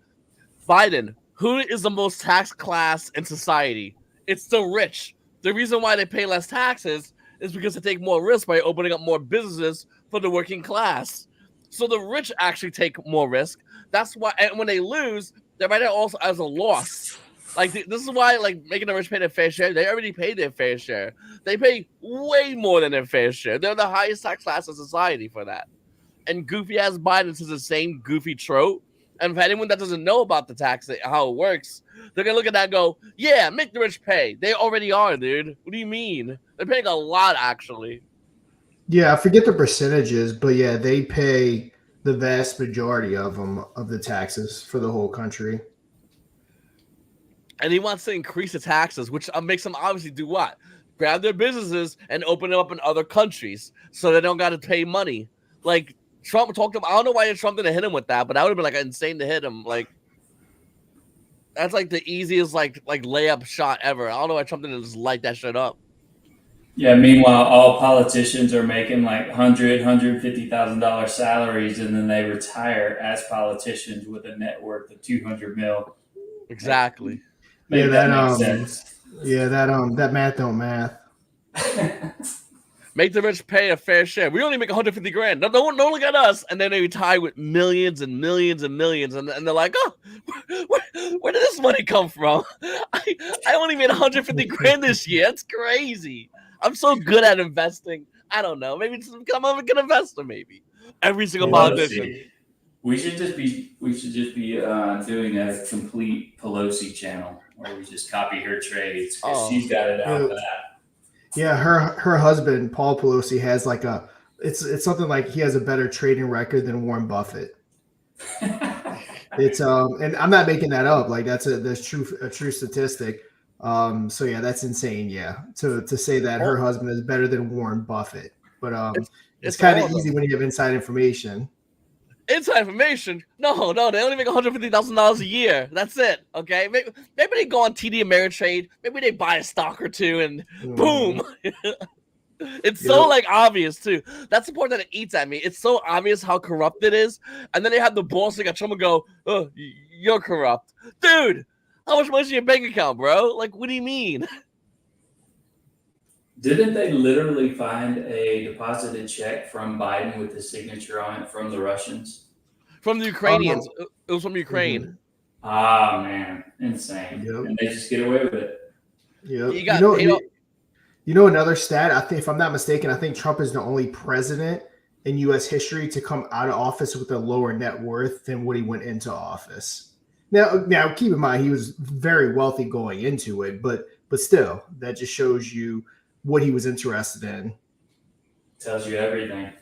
Biden, who is the most taxed class in society? It's the rich. The reason why they pay less taxes is because they take more risk by opening up more businesses for the working class. So the rich actually take more risk. That's why, and when they lose, they write it also as a loss. Like this is why, like making the rich pay their fair share. They already paid their fair share. They pay way more than their fair share. They're the highest tax class in society for that. And goofy ass Biden says the same goofy trope. And for anyone that doesn't know about the tax, how it works, they're gonna look at that and go, "Yeah, make the rich pay." They already are, dude. What do you mean? They're paying a lot, actually. Yeah, I forget the percentages, but yeah, they pay the vast majority of them of the taxes for the whole country. And he wants to increase the taxes, which makes them obviously do what? Grab their businesses and open them up in other countries so they don't got to pay money. Like Trump talked about, I don't know why Trump didn't hit him with that, but that would have been like insane to hit him. Like that's like the easiest like layup shot ever. I don't know why Trump didn't just light that shit up. Yeah, meanwhile, all politicians are making like $150,000 salaries, and then they retire as politicians with a net worth of 200 mil. Exactly. Make that make sense. Yeah, that math don't math. Make the rich pay a fair share. We only make 150 grand. No one look at us. And then they retire with millions and millions and millions. And they're like, oh, where did this money come from? I only made 150 grand this year. That's crazy. I'm so good at investing. I don't know. Maybe just become a good investor, maybe. Every single politician. We should just be doing a complete Pelosi channel where we just copy her trades because she's got it out pat. Yeah, her husband Paul Pelosi has like it's something like he has a better trading record than Warren Buffett. It's and I'm not making that up. Like that's a true statistic. So yeah, that's insane. Yeah, to say that her husband is better than Warren Buffett, but it's kind of easy when you have inside information. Inside information? No, they only make $150,000 a year. That's it. Okay, maybe they go on TD Ameritrade. Maybe they buy a stock or two, and boom. It's so like obvious too. That's the part that it eats at me. It's so obvious how corrupt it is, and then they have the boss like Trump go, "Oh, you're corrupt, dude. How much money's in your bank account, bro? Like, what do you mean?" Didn't they literally find a deposited check from Biden with his signature on it from the Russians? From the Ukrainians. It was from Ukraine. Mm-hmm. Ah, man. Insane. Yep. And they just get away with it. Yep. You know another stat? I think, if I'm not mistaken, I think Trump is the only president in U.S. history to come out of office with a lower net worth than what he went into office. Now keep in mind, he was very wealthy going into it, but still, that just shows you what he was interested in. Tells you everything.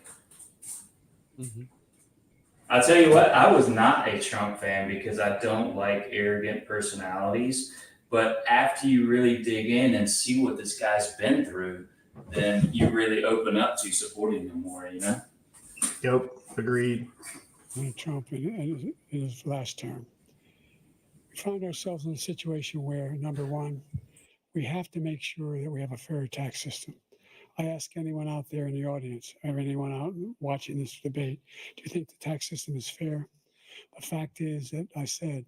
Mm-hmm. I'll tell you what, I was not a Trump fan because I don't like arrogant personalities. But after you really dig in and see what this guy's been through, then you really open up to supporting him more, you know? Yep, agreed. Trump in his last term, we found ourselves in a situation where, number one, we have to make sure that we have a fair tax system. I ask anyone out there in the audience, or anyone out watching this debate, do you think the tax system is fair? The fact is that I said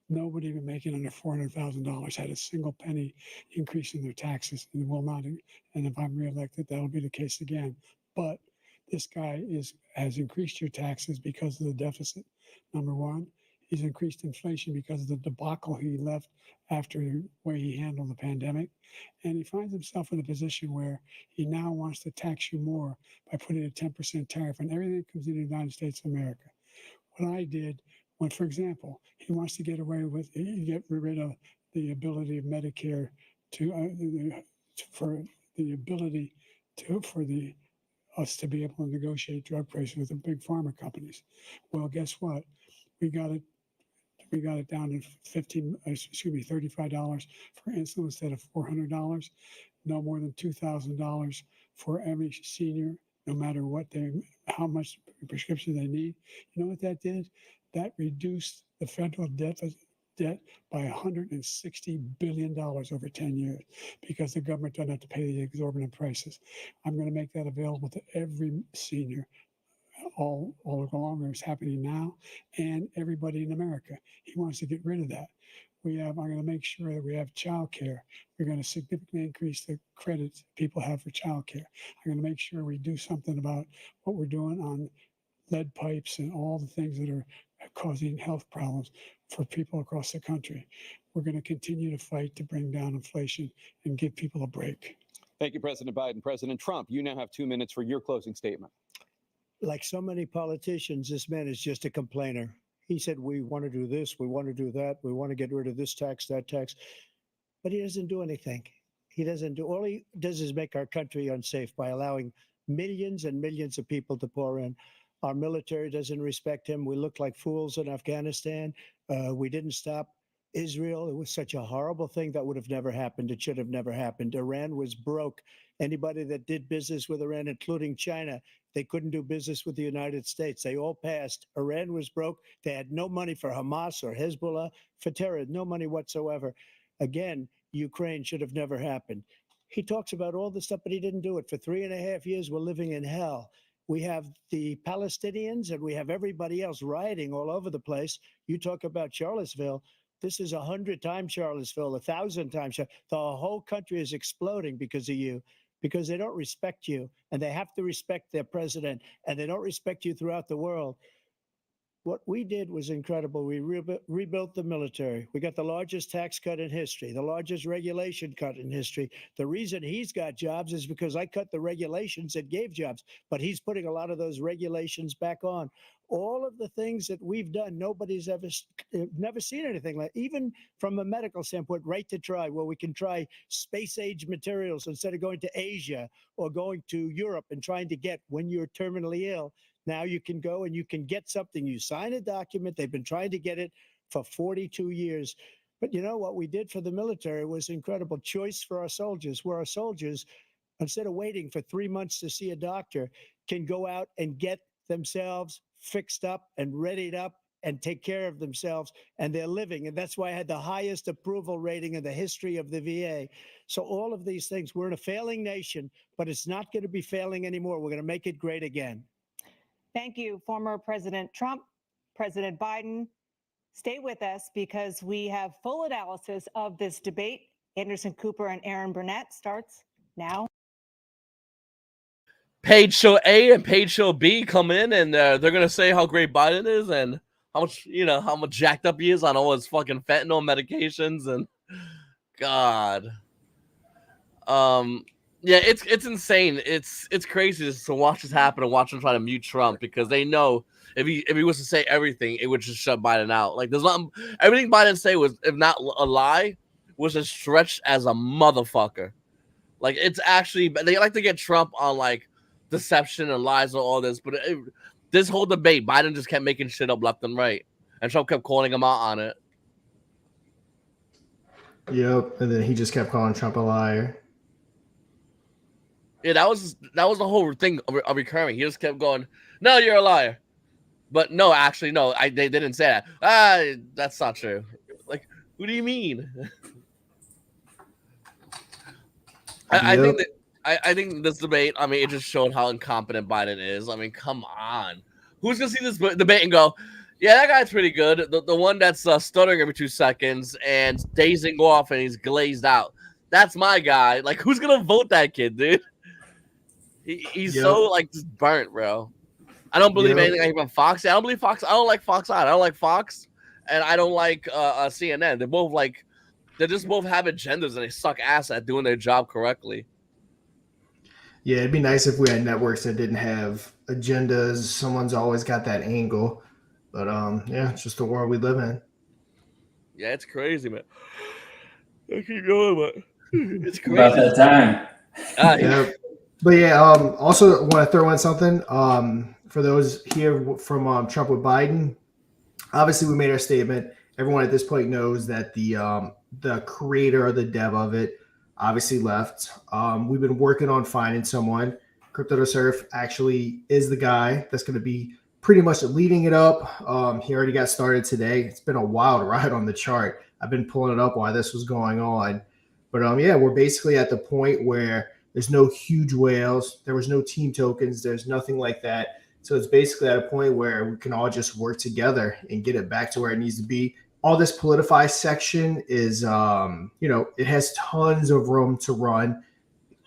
Nobody making under $400,000 had a single penny increase in their taxes, and will not. And if I'm reelected, that'll be the case again. But this guy has increased your taxes because of the deficit. Number one, he's increased inflation because of the debacle he left after the way he handled the pandemic, and he finds himself in a position where he now wants to tax you more by putting a 10% tariff on everything that comes into the United States of America. What I did when, for example, he wants to get rid of the ability of Medicare for us to be able to negotiate drug prices with the big pharma companies. Well, guess what? We got it down to $35 for insulin instead of $400. No more than $2,000 for every senior, no matter how much prescription they need. You know what that did? That reduced the federal debt by $160 billion over 10 years because the government doesn't have to pay the exorbitant prices. I'm going to make that available to every senior all along. It's happening now, and everybody in America. He wants to get rid of that. I'm going to make sure that we have child care. We're going to significantly increase the credits people have for child care. I'm going to make sure we do something about what we're doing on lead pipes and all the things that are causing health problems for people across the country. We're going to continue to fight to bring down inflation and give people a break. Thank you, President Biden. President Trump, you now have 2 minutes for your closing statement. Like so many politicians, this man is just a complainer. He said, we want to do this, we want to do that, we want to get rid of this tax, that tax. But he doesn't do anything. All he does is make our country unsafe by allowing millions and millions of people to pour in. Our military doesn't respect him. We look like fools in Afghanistan. We didn't stop Israel. It was such a horrible thing that would have never happened. It should have never happened. Iran was broke. Anybody that did business with Iran, including China, they couldn't do business with the United States. They all passed. Iran was broke. They had no money for Hamas or Hezbollah, for terror, no money whatsoever. Again, Ukraine should have never happened. He talks about all this stuff, but he didn't do it. For 3.5 years, we're living in hell. We have the Palestinians and we have everybody else rioting all over the place. You talk about Charlottesville. This is 100 times Charlottesville, 1,000 times. The whole country is exploding because of you, because they don't respect you, and they have to respect their president, and they don't respect you throughout the world. What we did was incredible. We rebuilt the military. We got the largest tax cut in history, the largest regulation cut in history. The reason he's got jobs is because I cut the regulations that gave jobs, but he's putting a lot of those regulations back on. All of the things that we've done, nobody's never seen anything like, even from a medical standpoint, right to try, where we can try space age materials instead of going to Asia or going to Europe and trying to get when you're terminally ill. Now you can go and you can get something. You sign a document. They've been trying to get it for 42 years. But you know what we did for the military was incredible. Choice for our soldiers, where our soldiers, instead of waiting for 3 months to see a doctor, can go out and get themselves fixed up and readied up and take care of themselves, and they're living. And that's why I had the highest approval rating in the history of the VA. So all of these things, we're in a failing nation, but it's not going to be failing anymore. We're going to make it great again. Thank you, former President Trump. President Biden, stay with us because we have full analysis of this debate. Anderson Cooper and Aaron Burnett starts now. Page show A and page show B come in, and they're gonna say how great Biden is and how much jacked up he is on all his fucking fentanyl medications and God. Yeah, it's insane. It's crazy to watch this happen and watch them try to mute Trump because they know if he was to say everything, it would just shut Biden out. Like there's not everything Biden say was, if not a lie, was just stretched as a motherfucker. Like it's actually, they like to get Trump on like deception and lies and all this, but this whole debate, Biden just kept making shit up left and right, and Trump kept calling him out on it. Yep, and then he just kept calling Trump a liar. Yeah, that was the whole thing of recurring. He just kept going, "No, you're a liar," but no, actually, no, they didn't say that. That's not true. Like, who do you mean? I think this debate, I mean, it just showed how incompetent Biden is. I mean, come on, who's gonna see this debate and go, Yeah, that guy's pretty good. The one that's stuttering every 2 seconds and dazing off and he's glazed out. That's my guy. Like, who's gonna vote that kid, dude? He's so like just burnt, bro. I don't believe anything I hear from Fox. I don't believe Fox. I don't like Fox. I don't like Fox, and I don't like CNN. They're both like they just both have agendas and they suck ass at doing their job correctly. Yeah, it'd be nice if we had networks that didn't have agendas. Someone's always got that angle. But yeah, it's just the world we live in. Yeah, it's crazy, man. I keep going, but it's crazy. About that time. Yeah. But yeah, also want to throw in something for those here from Trump with Biden. Obviously, we made our statement. Everyone at this point knows that the creator or the dev of it obviously left. We've been working on finding someone. Crypto to Surf actually is the guy that's going to be pretty much leading it up. He already got started today. It's been a wild ride on the chart. I've been pulling it up while this was going on. But yeah, we're basically at the point where there's no huge whales. There was no team tokens. There's nothing like that. So it's basically at a point where we can all just work together and get it back to where it needs to be. All this politicized section is, it has tons of room to run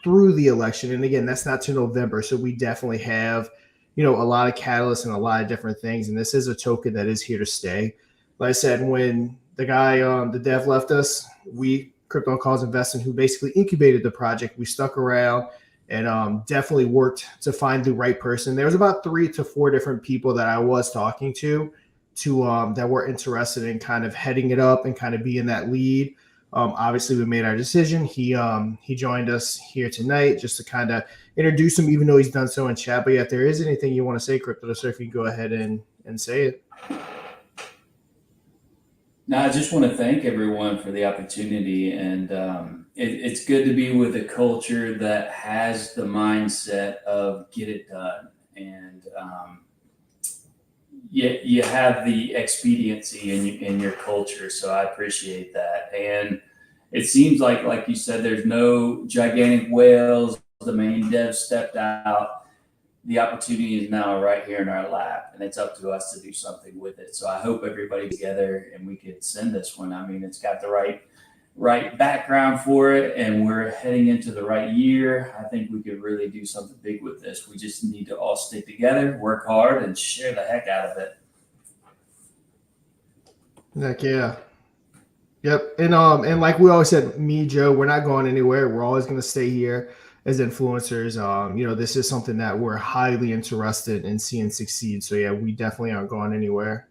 through the election. And again, that's not to November. So we definitely have, a lot of catalysts and a lot of different things. And this is a token that is here to stay. Like I said, when the guy, the dev left us, Crypto and Cause Investing, who basically incubated the project, we stuck around and definitely worked to find the right person. There was about 3 to 4 different people that I was talking to that were interested in kind of heading it up and kind of being that lead. Obviously, we made our decision. He joined us here tonight just to kind of introduce him, even though he's done so in chat. But yeah, if there is anything you want to say, Crypto to Surf, you can go ahead and say it. No, I just want to thank everyone for the opportunity, and it's good to be with a culture that has the mindset of get it done, and you have the expediency in your culture, so I appreciate that. And it seems like you said, there's no gigantic whales. The main dev stepped out. The opportunity is now right here in our lap, and it's up to us to do something with it. So I hope everybody's together and we could send this one. I mean, it's got the right background for it, and we're heading into the right year. I think we could really do something big with this. We just need to all stick together, work hard, and share the heck out of it. Heck yeah. Yep. And like we always said, me, Joe, we're not going anywhere. We're always going to stay here as influencers. This is something that we're highly interested in seeing succeed. So yeah, we definitely aren't going anywhere.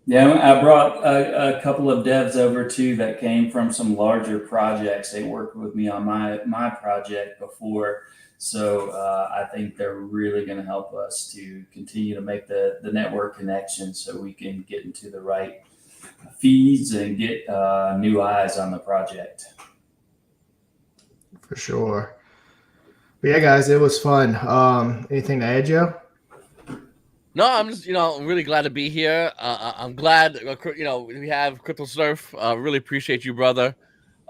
Yeah, I brought a couple of devs over too that came from some larger projects. They worked with me on my project before. So I think they're really going to help us to continue to make the network connection so we can get into the right feeds and get new eyes on the project. For sure. But yeah, guys, it was fun. Anything to add, Joe? No, I'm just, I'm really glad to be here. I'm glad, we have Crypto Surf. Really appreciate you, brother.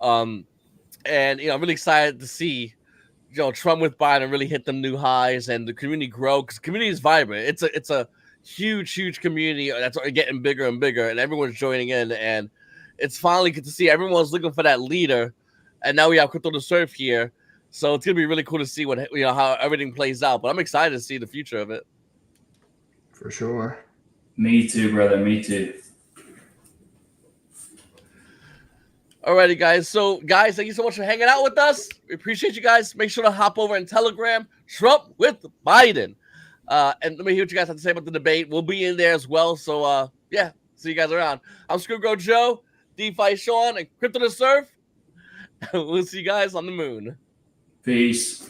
And, I'm really excited to see, Trump with Biden really hit them new highs and the community grow, because community is vibrant. It's a huge community that's getting bigger and bigger, and everyone's joining in. And it's finally good to see everyone's looking for that leader. And now we have Crypto to Surf here. So it's going to be really cool to see how everything plays out. But I'm excited to see the future of it. For sure. Me too, brother. Me too. Alrighty, guys. So, guys, thank you so much for hanging out with us. We appreciate you guys. Make sure to hop over in Telegram, Trump with Biden. And let me hear what you guys have to say about the debate. We'll be in there as well. So, yeah, see you guys around. I'm Squidgrow Joe, Defi Shaun, and Crypto to Surf. We'll see you guys on the moon. Peace.